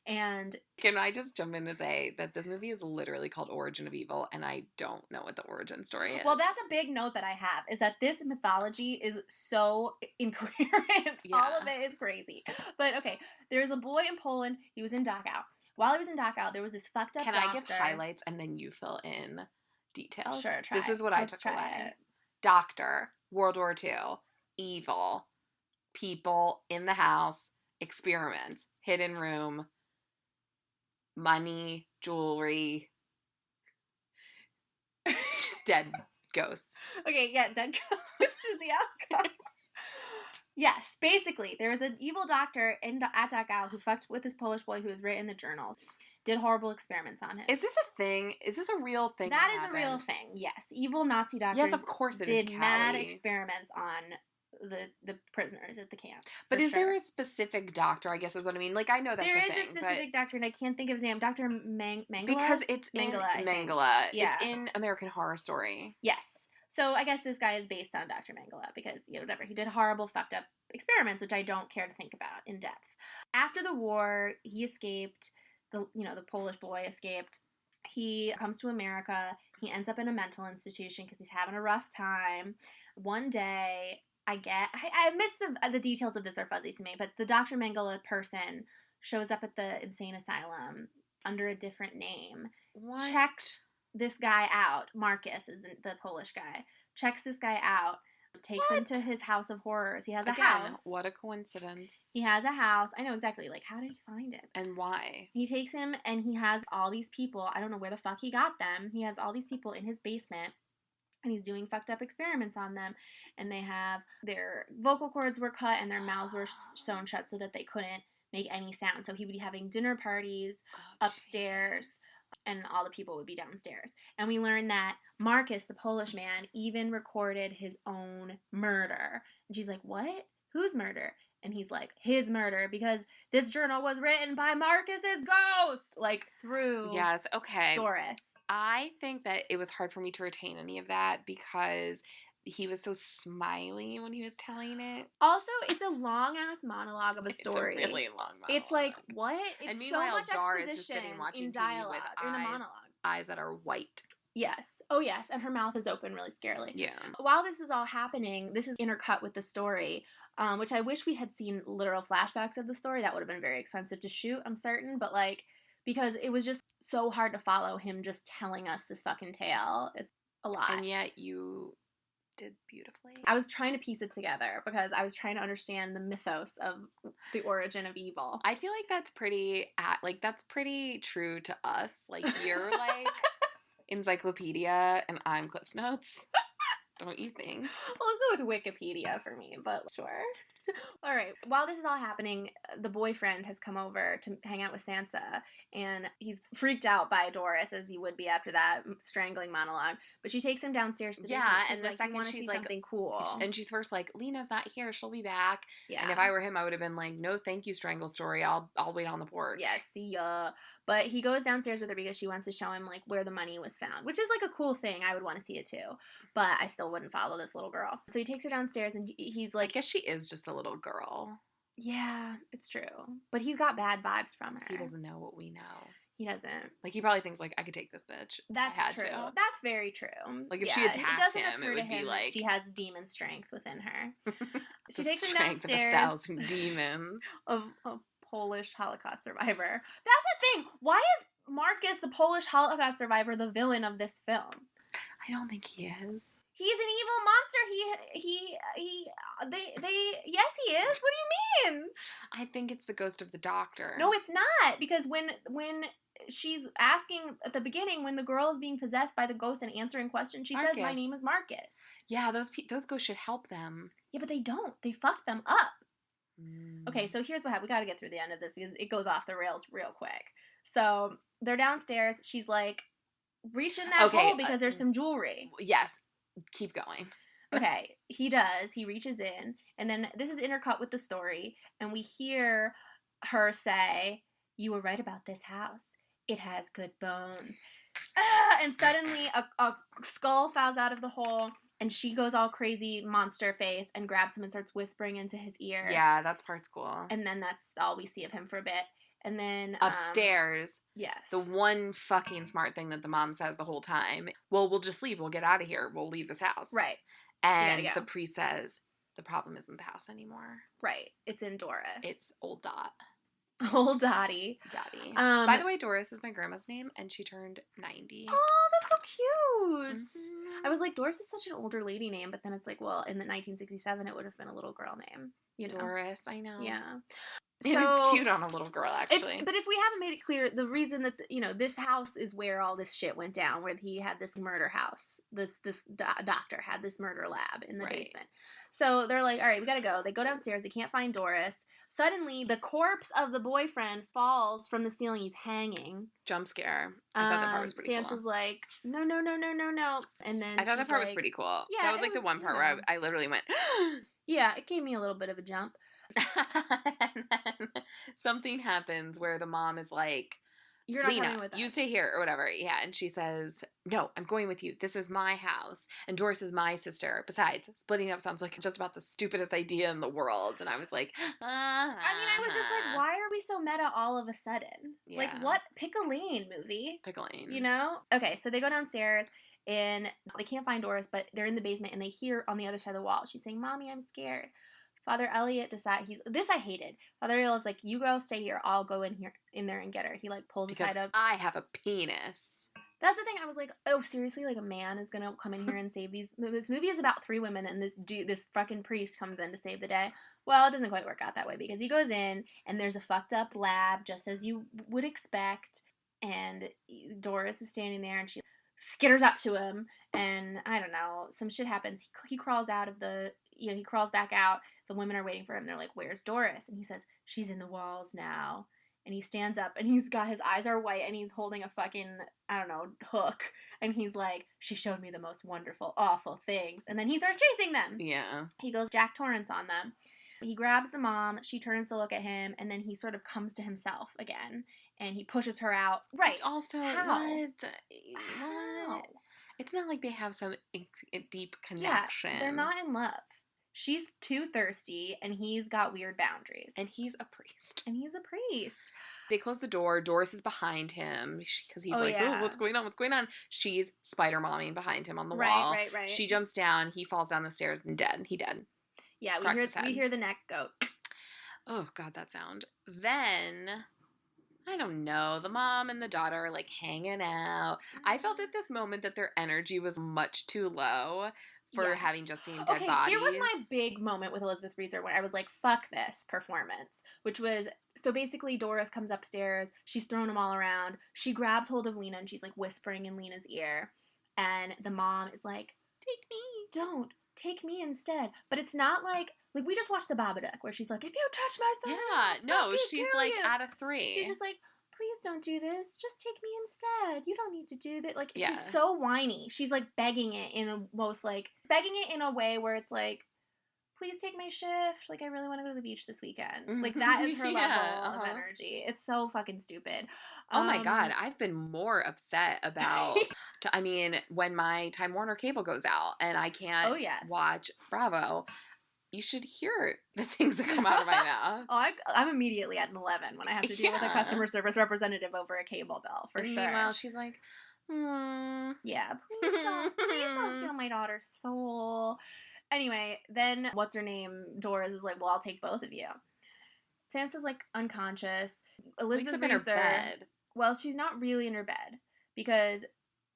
And can I just jump in to say that this movie is literally called Origin of Evil, and I don't know what the origin story is. Well, that's a big note that I have, is that this mythology is so incoherent. Yeah. All of it is crazy. But okay, there's a boy in Poland. He was in Dachau. While he was in Dachau, there was this fucked up doctor. Can I give highlights and then you fill in details? Sure, try This is what I took away. Doctor, World War II, evil, people in the house, experiments, hidden room, money, jewelry, dead ghosts. Okay, yeah, dead ghosts is the outcome. Yes, basically, there was an evil doctor at Dachau who fucked with this Polish boy who was written in the journals. Did horrible experiments on him. Is this a thing? Is this a real thing? That is a real thing, yes. Evil Nazi doctors yes, of course it did mad experiments on the prisoners at the camps. But is there a specific doctor, I guess is what I mean? Like, I know that's a thing. There is a specific doctor, and I can't think of his name. Dr. Mengele? Because it's Mengele, in Mengele. Yeah. It's in American Horror Story. Yes. So I guess this guy is based on Dr. Mengele because, whatever. He did horrible, fucked up experiments, which I don't care to think about in depth. After the war, he escaped. The Polish boy escaped. He comes to America. He ends up in a mental institution because he's having a rough time. One day, I missed the details of this are fuzzy to me, but the Dr. Mengele person shows up at the insane asylum under a different name. What? Checks this guy out. Marcus is the Polish guy. Checks this guy out. Takes him to his house of horrors. He has a house. What a coincidence. He has a house. I know exactly. Like, how did he find it? And why? He takes him and he has all these people. I don't know where the fuck he got them. He has all these people in his basement. And he's doing fucked up experiments on them. And they have their vocal cords were cut and their mouths were sewn shut so that they couldn't make any sound. So he would be having dinner parties upstairs. And all the people would be downstairs. And we learned that Marcus, the Polish man, even recorded his own murder. And she's like, what? Whose murder? And he's like, his murder, because this journal was written by Marcus's ghost. Like, through Doris. I think that it was hard for me to retain any of that because he was so smiley when he was telling it. Also, it's a long-ass monologue of a story. It's a really long monologue. It's like, what? It's and meanwhile, so much Doris exposition is sitting watching in TV dialogue, with in a monologue. eyes that are white. Yes. Oh, yes. And her mouth is open really scarily. Yeah. While this is all happening, this is intercut with the story, which I wish we had seen literal flashbacks of the story. That would have been very expensive to shoot, I'm certain. But, like, because it was just so hard to follow him just telling us this fucking tale. It's a lot. And yet you did beautifully. I was trying to piece it together because I was trying to understand the mythos of the origin of evil. I feel like that's pretty true to us. Like, you're like encyclopedia and I'm Cliff's Notes. Don't you think? Well, I'll go with Wikipedia for me, but sure. All right. While this is all happening, the boyfriend has come over to hang out with Sansa, and he's freaked out by Doris, as he would be after that strangling monologue. But she takes him downstairs to the basement. She's and the like, second she's like, something cool. And she's first like, Lena's not here. She'll be back. Yeah. And if I were him, I would have been like, no, thank you, strangle story. I'll wait on the porch. Yeah, see ya. But he goes downstairs with her because she wants to show him, like, where the money was found, which is, like, a cool thing. I would want to see it, too. But I still wouldn't follow this little girl. So he takes her downstairs, and he's like... I guess she is just a little girl. Yeah, it's true. But he's got bad vibes from her. He doesn't know what we know. He doesn't. Like, he probably thinks, like, I could take this bitch. That's true. That's very true. Like, if she attacked him, it would be like... She has demon strength within her. She takes him downstairs. Of 1,000 demons. of Polish Holocaust survivor. That's the thing. Why is Marcus, the Polish Holocaust survivor, the villain of this film? I don't think he is. He's an evil monster. Yes, he is. What do you mean? I think it's the ghost of the doctor. No, it's not. Because when she's asking at the beginning, when the girl is being possessed by the ghost and answering questions, she says, my name is Marcus. Yeah, those ghosts should help them. Yeah, but they don't. They fuck them up. Okay, so here's what happened. We got to get through the end of this because it goes off the rails real quick. So they're downstairs. She's like, reach in that hole because there's some jewelry. Yes. Keep going. Okay, he does. He reaches in. And then this is intercut with the story. And we hear her say, you were right about this house. It has good bones. And suddenly a skull falls out of the hole. And she goes all crazy, monster face, and grabs him and starts whispering into his ear. Yeah, that part's cool. And then that's all we see of him for a bit. And then... upstairs. Yes. The one fucking smart thing that the mom says the whole time. Well, we'll just leave. We'll get out of here. We'll leave this house. Right. And the priest says, the problem isn't the house anymore. Right. It's in Doris. It's old Dot. Old Dottie. By the way, Doris is my grandma's name, and she turned 90. Oh, that's so cute. Mm-hmm. I was like, Doris is such an older lady name, but then it's like, well, in the 1967, it would have been a little girl name. You know? Doris, I know. Yeah. So, it's cute on a little girl, actually. But if we haven't made it clear, the reason that, this house is where all this shit went down, where he had this murder house. This doctor had this murder lab in the basement. So they're like, all right, we gotta go. They go downstairs. They can't find Doris. Suddenly, the corpse of the boyfriend falls from the ceiling. He's hanging. Jump scare. I thought that part was pretty cool. Sansa's like, no. And then I thought that part was pretty cool. Yeah, that was like the one part where I literally went, yeah, it gave me a little bit of a jump. And then something happens where the mom is like, you're not Lena, coming with us. You stay here or whatever. Yeah. And she says, no, I'm going with you. This is my house. And Doris is my sister. Besides, splitting up sounds like just about the stupidest idea in the world. And I was like, I was just like, why are we so meta all of a sudden? Yeah. Like, what? Pick a lane, movie. Pick a lane. Okay, so they go downstairs and they can't find Doris, but they're in the basement, and they hear on the other side of the wall, she's saying, Mommy, I'm scared. Father Elliot decides this I hated. Father Elliot's like, you girls stay here. I'll go in there and get her. He like pulls aside of. I have a penis. That's the thing. I was like, oh, seriously? Like a man is gonna come in here and save these. This movie is about 3 women, and this fucking priest comes in to save the day. Well, it doesn't quite work out that way because he goes in and there's a fucked up lab, just as you would expect. And Doris is standing there, and she skitters up to him, and I don't know, some shit happens. He crawls out of the. He crawls back out. The women are waiting for him. They're like, where's Doris? And he says, she's in the walls now. And he stands up, and his eyes are white, and he's holding a fucking, I don't know, hook. And he's like, she showed me the most wonderful, awful things. And then he starts chasing them. Yeah. He goes Jack Torrance on them. He grabs the mom. She turns to look at him, and then he sort of comes to himself again. And he pushes her out. Right. Which also, How? What? It's not like they have some deep connection. Yeah, they're not in love. She's too thirsty, and he's got weird boundaries. And he's a priest. They close the door. Doris is behind him because he's oh, what's going on? What's going on? She's spider-momming behind him on the wall. Right. She jumps down. He falls down the stairs and dead. He dead. Yeah, we hear the neck go. Oh, God, that sound. Then, I don't know, the mom and the daughter are, like, hanging out. I felt at this moment that their energy was much too low for having just seen dead bodies. Here was my big moment with Elizabeth Reeser when I was like, fuck this performance. Which was, so basically Doris comes upstairs, she's thrown them all around, she grabs hold of Lena and she's like whispering in Lena's ear, and the mom is like, take me. Don't. Take me instead. But it's not like we just watched The Babadook where she's like, if you touch my son, no, she's like out of 3. She's just like, please don't do this. Just take me instead. You don't need to do that. Like, she's so whiny. She's, like, begging it in a way where it's like, please take my shift. Like, I really want to go to the beach this weekend. Like, that is her level of energy. It's so fucking stupid. Oh, my God. I've been more upset about, when my Time Warner cable goes out and I can't watch Bravo. You should hear the things that come out of my mouth. I'm immediately at an 11 when I have to deal with a customer service representative over a cable bill, for sure. Meanwhile, she's like, yeah, please don't steal my daughter's soul. Anyway, then what's her name? Doris is like, well, I'll take both of you. Sansa's like unconscious. Elizabeth Reeser, in her bed. Well, she's not really in her bed because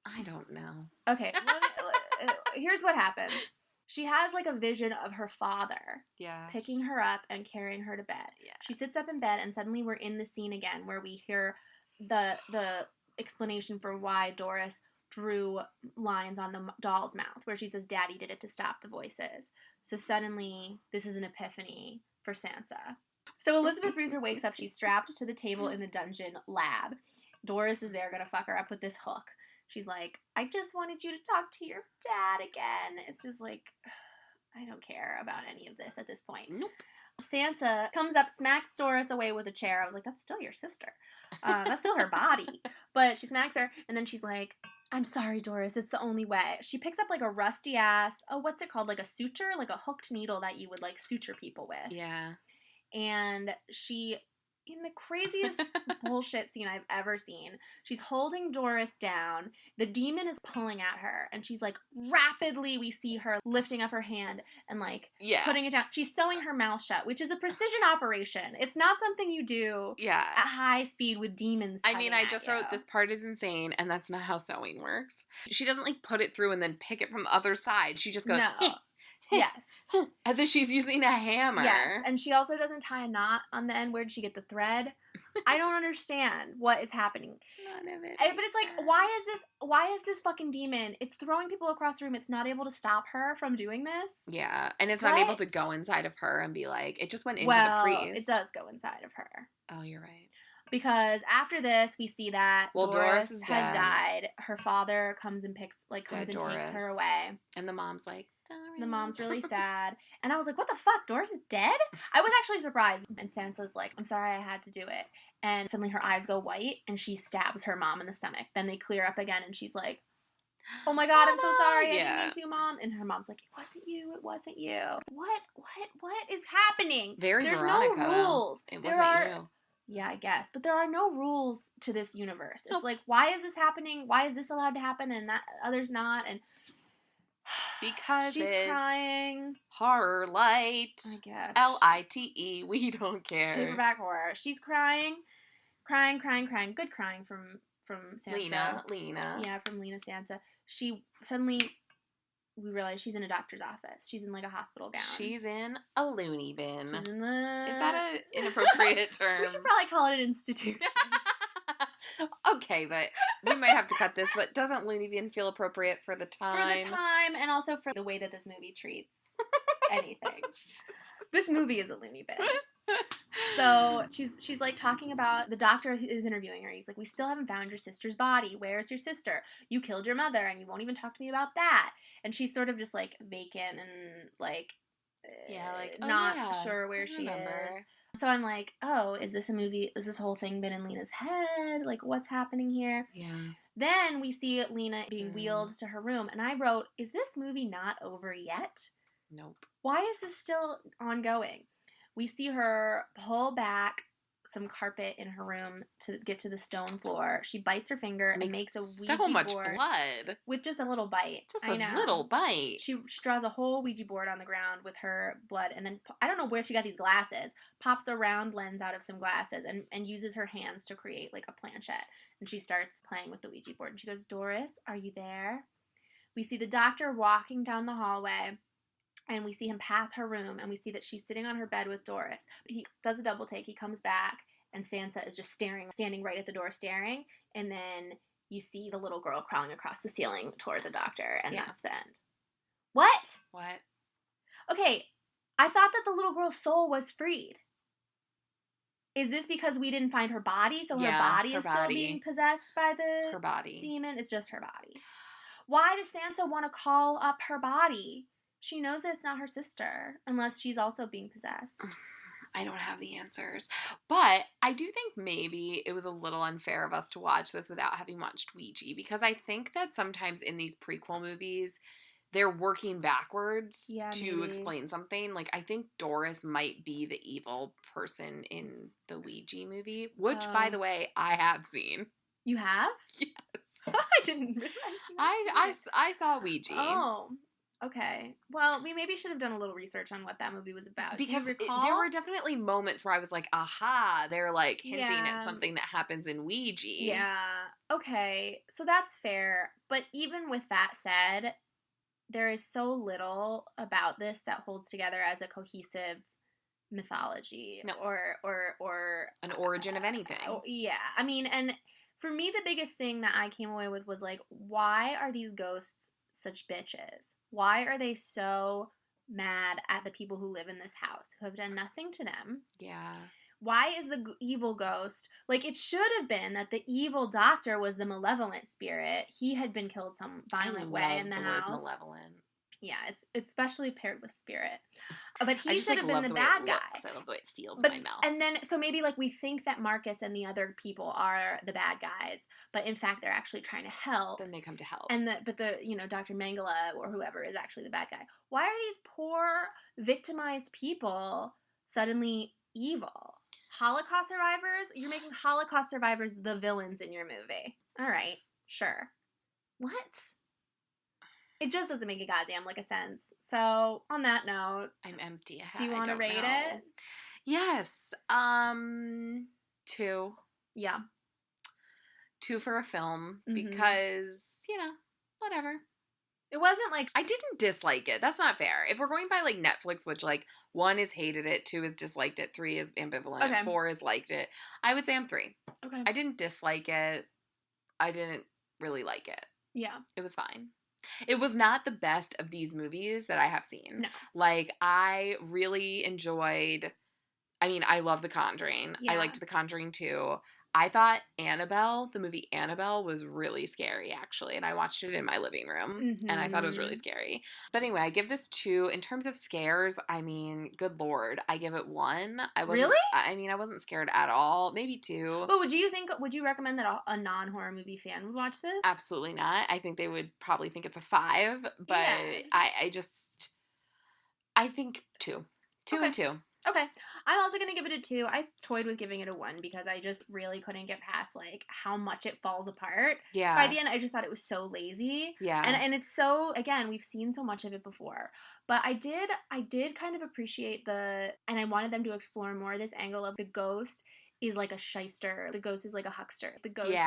I don't know. Okay, here's what happens. She has, like, a vision of her father picking her up and carrying her to bed. Yes. She sits up in bed, and suddenly we're in the scene again where we hear the explanation for why Doris drew lines on the doll's mouth, where she says, Daddy did it to stop the voices. So suddenly, this is an epiphany for Sansa. So Elizabeth Reeser wakes up. She's strapped to the table in the dungeon lab. Doris is there, gonna fuck her up with this hook. She's like, I just wanted you to talk to your dad again. It's just like, I don't care about any of this at this point. Nope. Sansa comes up, smacks Doris away with a chair. I was like, that's still your sister. That's still her body. But she smacks her, and then she's like, I'm sorry, Doris. It's the only way. She picks up, like, a rusty-ass, what's it called? Like a suture? Like a hooked needle that you would, like, suture people with. Yeah. And she... in the craziest bullshit scene I've ever seen, she's holding Doris down. The demon is pulling at her, and she's like, rapidly we see her lifting up her hand and like putting it down. She's sewing her mouth shut, which is a precision operation. It's not something you do at high speed with demons. I just wrote, this part is insane, and that's not how sewing works. She doesn't like put it through and then pick it from the other side. She just goes, no. Yes. As if she's using a hammer. Yes, and she also doesn't tie a knot on the end. Where did she get the thread? I don't understand what is happening. None of it. But it's like, why is this fucking demon? It's throwing people across the room. It's not able to stop her from doing this. Yeah, and it's not able to go inside of her and be like, it just went into the priest. It does go inside of her. Oh, you're right. Because after this, we see that Doris has died. Her father comes and takes her away. And the mom's like, the mom's really sad. And I was like, what the fuck? Doris is dead? I was actually surprised. And Sansa's like, I'm sorry I had to do it. And suddenly her eyes go white and she stabs her mom in the stomach. Then they clear up again and she's like, oh my God, I'm so sorry. I didn't mean to, Mom. And her mom's like, it wasn't you. What is happening? Very There's Veronica. no rules. It wasn't you. Yeah, I guess. But there are no rules to this universe. It's Nope. like, why is this happening? Why is this allowed to happen and that others not? And Because she's it's crying. horror light. I guess. Lite. We don't care. Paperback horror. She's crying. Crying. Good crying from Sansa. Lena. Yeah, from Lena Sansa. She suddenly, we realize she's in a doctor's office. She's in like a hospital gown. She's in a loony bin. She's in the... Is that an inappropriate term? We should probably call it an institution. Okay, but we might have to cut this, but doesn't loony bin feel appropriate for the time? For the time, and also for the way that this movie treats anything. This movie is a loony bin. So she's like talking about, the doctor who is interviewing her. He's like, we still haven't found your sister's body. Where's your sister? You killed your mother and you won't even talk to me about that. And she's sort of just like vacant and like, not sure where she is. So I'm like, oh, is this a movie? Is this whole thing been in Lena's head? Like, what's happening here? Yeah. Then we see Lena being wheeled to her room. And I wrote, is this movie not over yet? Nope. Why is this still ongoing? We see her pull back some carpet in her room to get to the stone floor. She bites her finger and makes a Ouija so much board blood with just a little bite. Just a little bite. She draws a whole Ouija board on the ground with her blood, and then I don't know where she got these glasses. Pops a round lens out of some glasses and uses her hands to create like a planchette. And she starts playing with the Ouija board. And she goes, "Doris, are you there?" We see the doctor walking down the hallway. And we see him pass her room, and we see that she's sitting on her bed with Doris. He does a double take. He comes back, and Sansa is just standing right at the door staring. And then you see the little girl crawling across the ceiling toward the doctor, and that's the end. What? Okay, I thought that the little girl's soul was freed. Is this because we didn't find her body, so her body is still being possessed by the demon? It's just her body. Why does Sansa want to call up her body? She knows that it's not her sister, unless she's also being possessed. I don't have the answers. But I do think maybe it was a little unfair of us to watch this without having watched Ouija, because I think that sometimes in these prequel movies, they're working backwards to explain something. Like, I think Doris might be the evil person in the Ouija movie, which, by the way, I have seen. You have? Yes. I didn't realize. I saw Ouija. Oh. Okay. Well, we maybe should have done a little research on what that movie was about. Because do you recall? There were definitely moments where I was like, aha, they're like hinting at something that happens in Ouija. Yeah. Okay. So that's fair. But even with that said, there is so little about this that holds together as a cohesive mythology or an origin of anything. Yeah. I mean, and for me, the biggest thing that I came away with was like, why are these ghosts such bitches? Why are they so mad at the people who live in this house who have done nothing to them? Yeah. Why is the evil ghost, like, it should have been that the evil doctor was the malevolent spirit. He had been killed some violent way in the house. Word malevolent. Yeah, it's especially paired with spirit. But he should have been the way bad guy. I love the way it feels in my mouth. And then, so maybe, like, we think that Marcus and the other people are the bad guys, but in fact, they're actually trying to help. Then they come to help. And but Dr. Mangala or whoever is actually the bad guy. Why are these poor, victimized people suddenly evil? Holocaust survivors? You're making Holocaust survivors the villains in your movie. All right, sure. What? It just doesn't make a goddamn lick of sense. So, on that note, I'm empty. Do you want to rate it? Yes. 2. Yeah. 2 for a film because, whatever. It wasn't like... I didn't dislike it. That's not fair. If we're going by, like, Netflix, which, like, 1 is hated it, 2 is disliked it, 3 is ambivalent, 4 is liked it, I would say I'm 3. Okay. I didn't dislike it. I didn't really like it. Yeah. It was fine. It was not the best of these movies that I have seen. No. Like, I really enjoyed... I mean, I love The Conjuring. Yeah. I liked The Conjuring 2. I thought the movie Annabelle, was really scary, actually. And I watched it in my living room. And I thought it was really scary. But anyway, I give this 2. In terms of scares, I mean, good Lord. I give it 1. Really? I mean, I wasn't scared at all. Maybe 2. But would you recommend that a non-horror movie fan would watch this? Absolutely not. I think they would probably think it's a 5. But I think 2. 2 and 2. Okay. I'm also going to give it a 2. I toyed with giving it a 1 because I just really couldn't get past, like, how much it falls apart. Yeah. By the end, I just thought it was so lazy. Yeah. And it's so, again, we've seen so much of it before. But I did kind of appreciate and I wanted them to explore more this angle of the ghost is like a shyster. The ghost is like a huckster. The ghost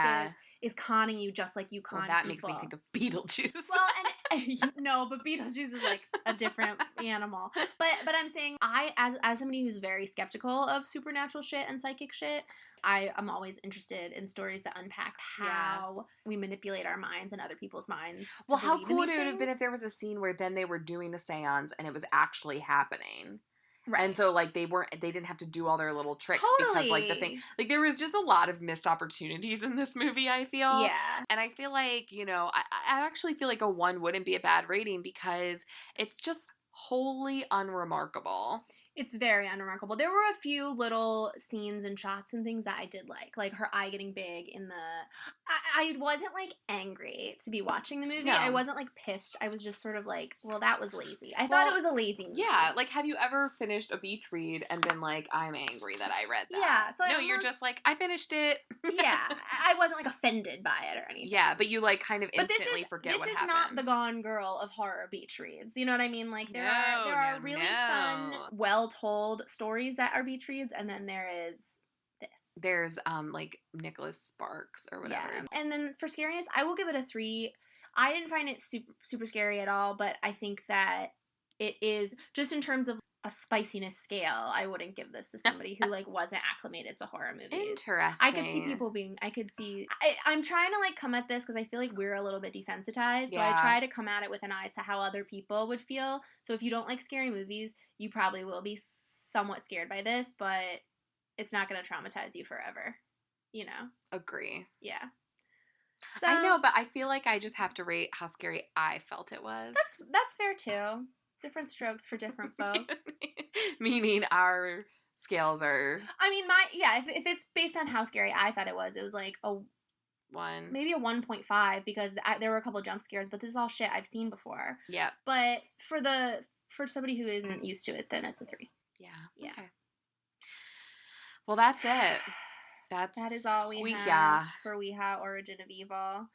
is conning you just like you con that people. Makes me think of Beetlejuice. Well, and no, but Beetlejuice is like a different animal. But I'm saying as somebody who's very skeptical of supernatural shit and psychic shit, I am always interested in stories that unpack how we manipulate our minds and other people's minds. Well, how cool would it have been if there was a scene where then they were doing the seance and it was actually happening? Right. And so, like, they didn't have to do all their little tricks because, like, the thing, like, there was just a lot of missed opportunities in this movie, I feel. Yeah. And I feel like, you know, I actually feel like a 1 wouldn't be a bad rating because it's just wholly unremarkable. It's very unremarkable. There were a few little scenes and shots and things that I did like her eye getting big in the... I wasn't, like, angry to be watching the movie. No. I wasn't, like, pissed. I was just sort of like, well, that was lazy. I thought it was a lazy movie. Yeah, like, have you ever finished a beach read and been like, I'm angry that I read that? Yeah. So no, you're just like, I finished it. Yeah. I wasn't, like, offended by it or anything. Yeah, but you, like, kind of instantly forget what happened. This is not the Gone Girl of horror beach reads. You know what I mean? Like, there are really fun, well-told stories that are beach reads, and then there is this. There's, like, Nicholas Sparks or whatever. Yeah. And then for scariness, I will give it a 3. I didn't find it super scary at all, but I think that it is, just in terms of a spiciness scale, I wouldn't give this to somebody who, like, wasn't acclimated to horror movies. Interesting. I could see I'm trying to, like, come at this because I feel like we're a little bit desensitized, so I try to come at it with an eye to how other people would feel. So if you don't like scary movies, you probably will be somewhat scared by this, but it's not going to traumatize you forever, you know? Agree. Yeah. So, I know, but I feel like I just have to rate how scary I felt it was. That's fair, too. Different strokes for different folks. Meaning our scales are... I mean, if it's based on how scary I thought it was like a 1. Maybe a 1.5 because there were a couple jump scares, but this is all shit I've seen before. Yeah. But for somebody who isn't used to it, then it's a 3. Yeah. Okay. Well, that's it. That is all we Ouija. have for Ouija Origin of Evil.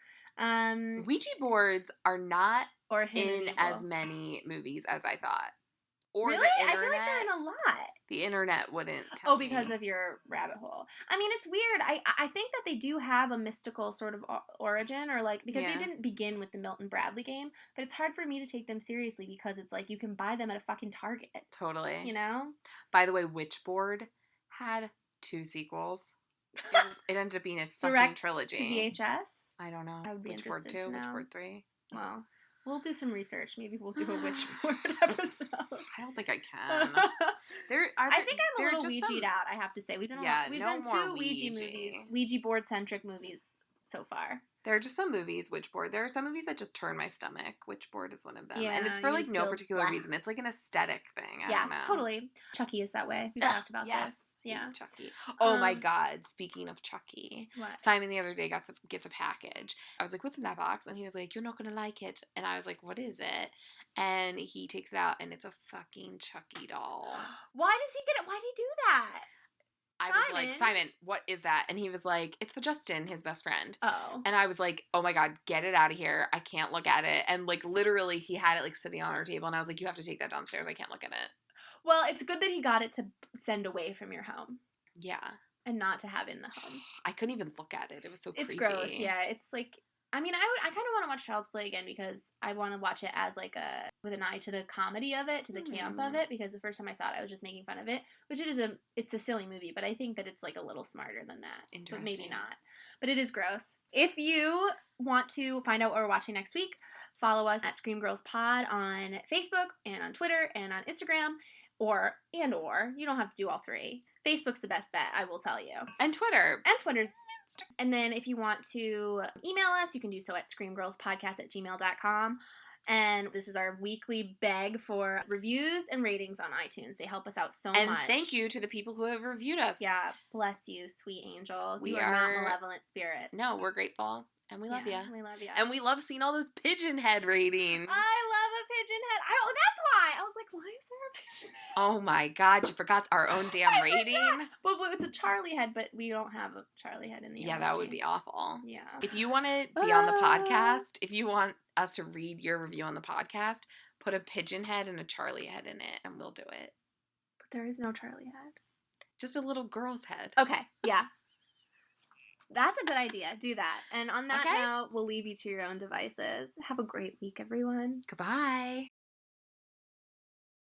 Ouija boards are not in Evil. as many movies as I thought. Or really? The internet. I feel like they're in a lot. The internet wouldn't tell me. Because of your rabbit hole. I mean, it's weird. I think that they do have a mystical sort of origin, or like, because they didn't begin with the Milton Bradley game, but it's hard for me to take them seriously because it's like you can buy them at a fucking Target. Totally. You know? By the way, Witchboard had 2 sequels. It ended up being a fucking direct trilogy. To VHS? I don't know. I would be Witchboard interested 2, to know. Witchboard 3. Well, we'll do some research. Maybe we'll do a Witchboard episode. I don't think I can. I think I'm a little Ouija'd out, I have to say. We've done done 2 Ouija movies. Ouija board-centric movies so far. There are just some movies, Witchboard. There are some movies that just turn my stomach. Witchboard is one of them. Yeah, and it's for like no particular reason. It's like an aesthetic thing. I don't know. Totally. Chucky is that way. We've talked about this. Yeah. Chucky. Oh my God. Speaking of Chucky. What? Simon the other day gets a package. I was like, what's in that box? And he was like, you're not going to like it. And I was like, what is it? And he takes it out and it's a fucking Chucky doll. Why does he get it? Why'd he do that? I was like, Simon, what is that? And he was like, it's for Justin, his best friend. Oh. And I was like, oh my God, get it out of here. I can't look at it. And like literally he had it like sitting on our table and I was like, you have to take that downstairs. I can't look at it. Well, it's good that he got it to send away from your home. Yeah. And not to have in the home. I couldn't even look at it. It was so creepy. It's gross, yeah. It's like, I mean, I kind of want to watch Child's Play again because I want to watch it as like with an eye to the comedy of it, to the camp of it, because the first time I saw it, I was just making fun of it, which it's a silly movie, but I think that it's like a little smarter than that. But maybe not. But it is gross. If you want to find out what we're watching next week, follow us at Scream Girls Pod on Facebook and on Twitter and on Instagram. Or you don't have to do all 3. Facebook's the best bet, I will tell you. And Twitter. And Twitter's. And then if you want to email us, you can do so at screamgirlspodcast@gmail.com. And this is our weekly beg for reviews and ratings on iTunes. They help us out so much. And thank you to the people who have reviewed us. Yeah, bless you, sweet angels. You are not malevolent spirits. No, we're grateful. And we love you. We love you. And we love seeing all those pigeon head ratings. I love a pigeon head. That's why. I was like, why is there a pigeon. Oh my God, you forgot our own damn rating. Well, it's a Charlie head, but we don't have a Charlie head in the emoji. That would be awful. Yeah. If you want to be on the podcast, if you want us to read your review on the podcast, put a pigeon head and a Charlie head in it, and we'll do it. But there is no Charlie head. Just a little girl's head. Okay, yeah. That's a good idea. Do that. And on that note, we'll leave you to your own devices. Have a great week, everyone. Goodbye.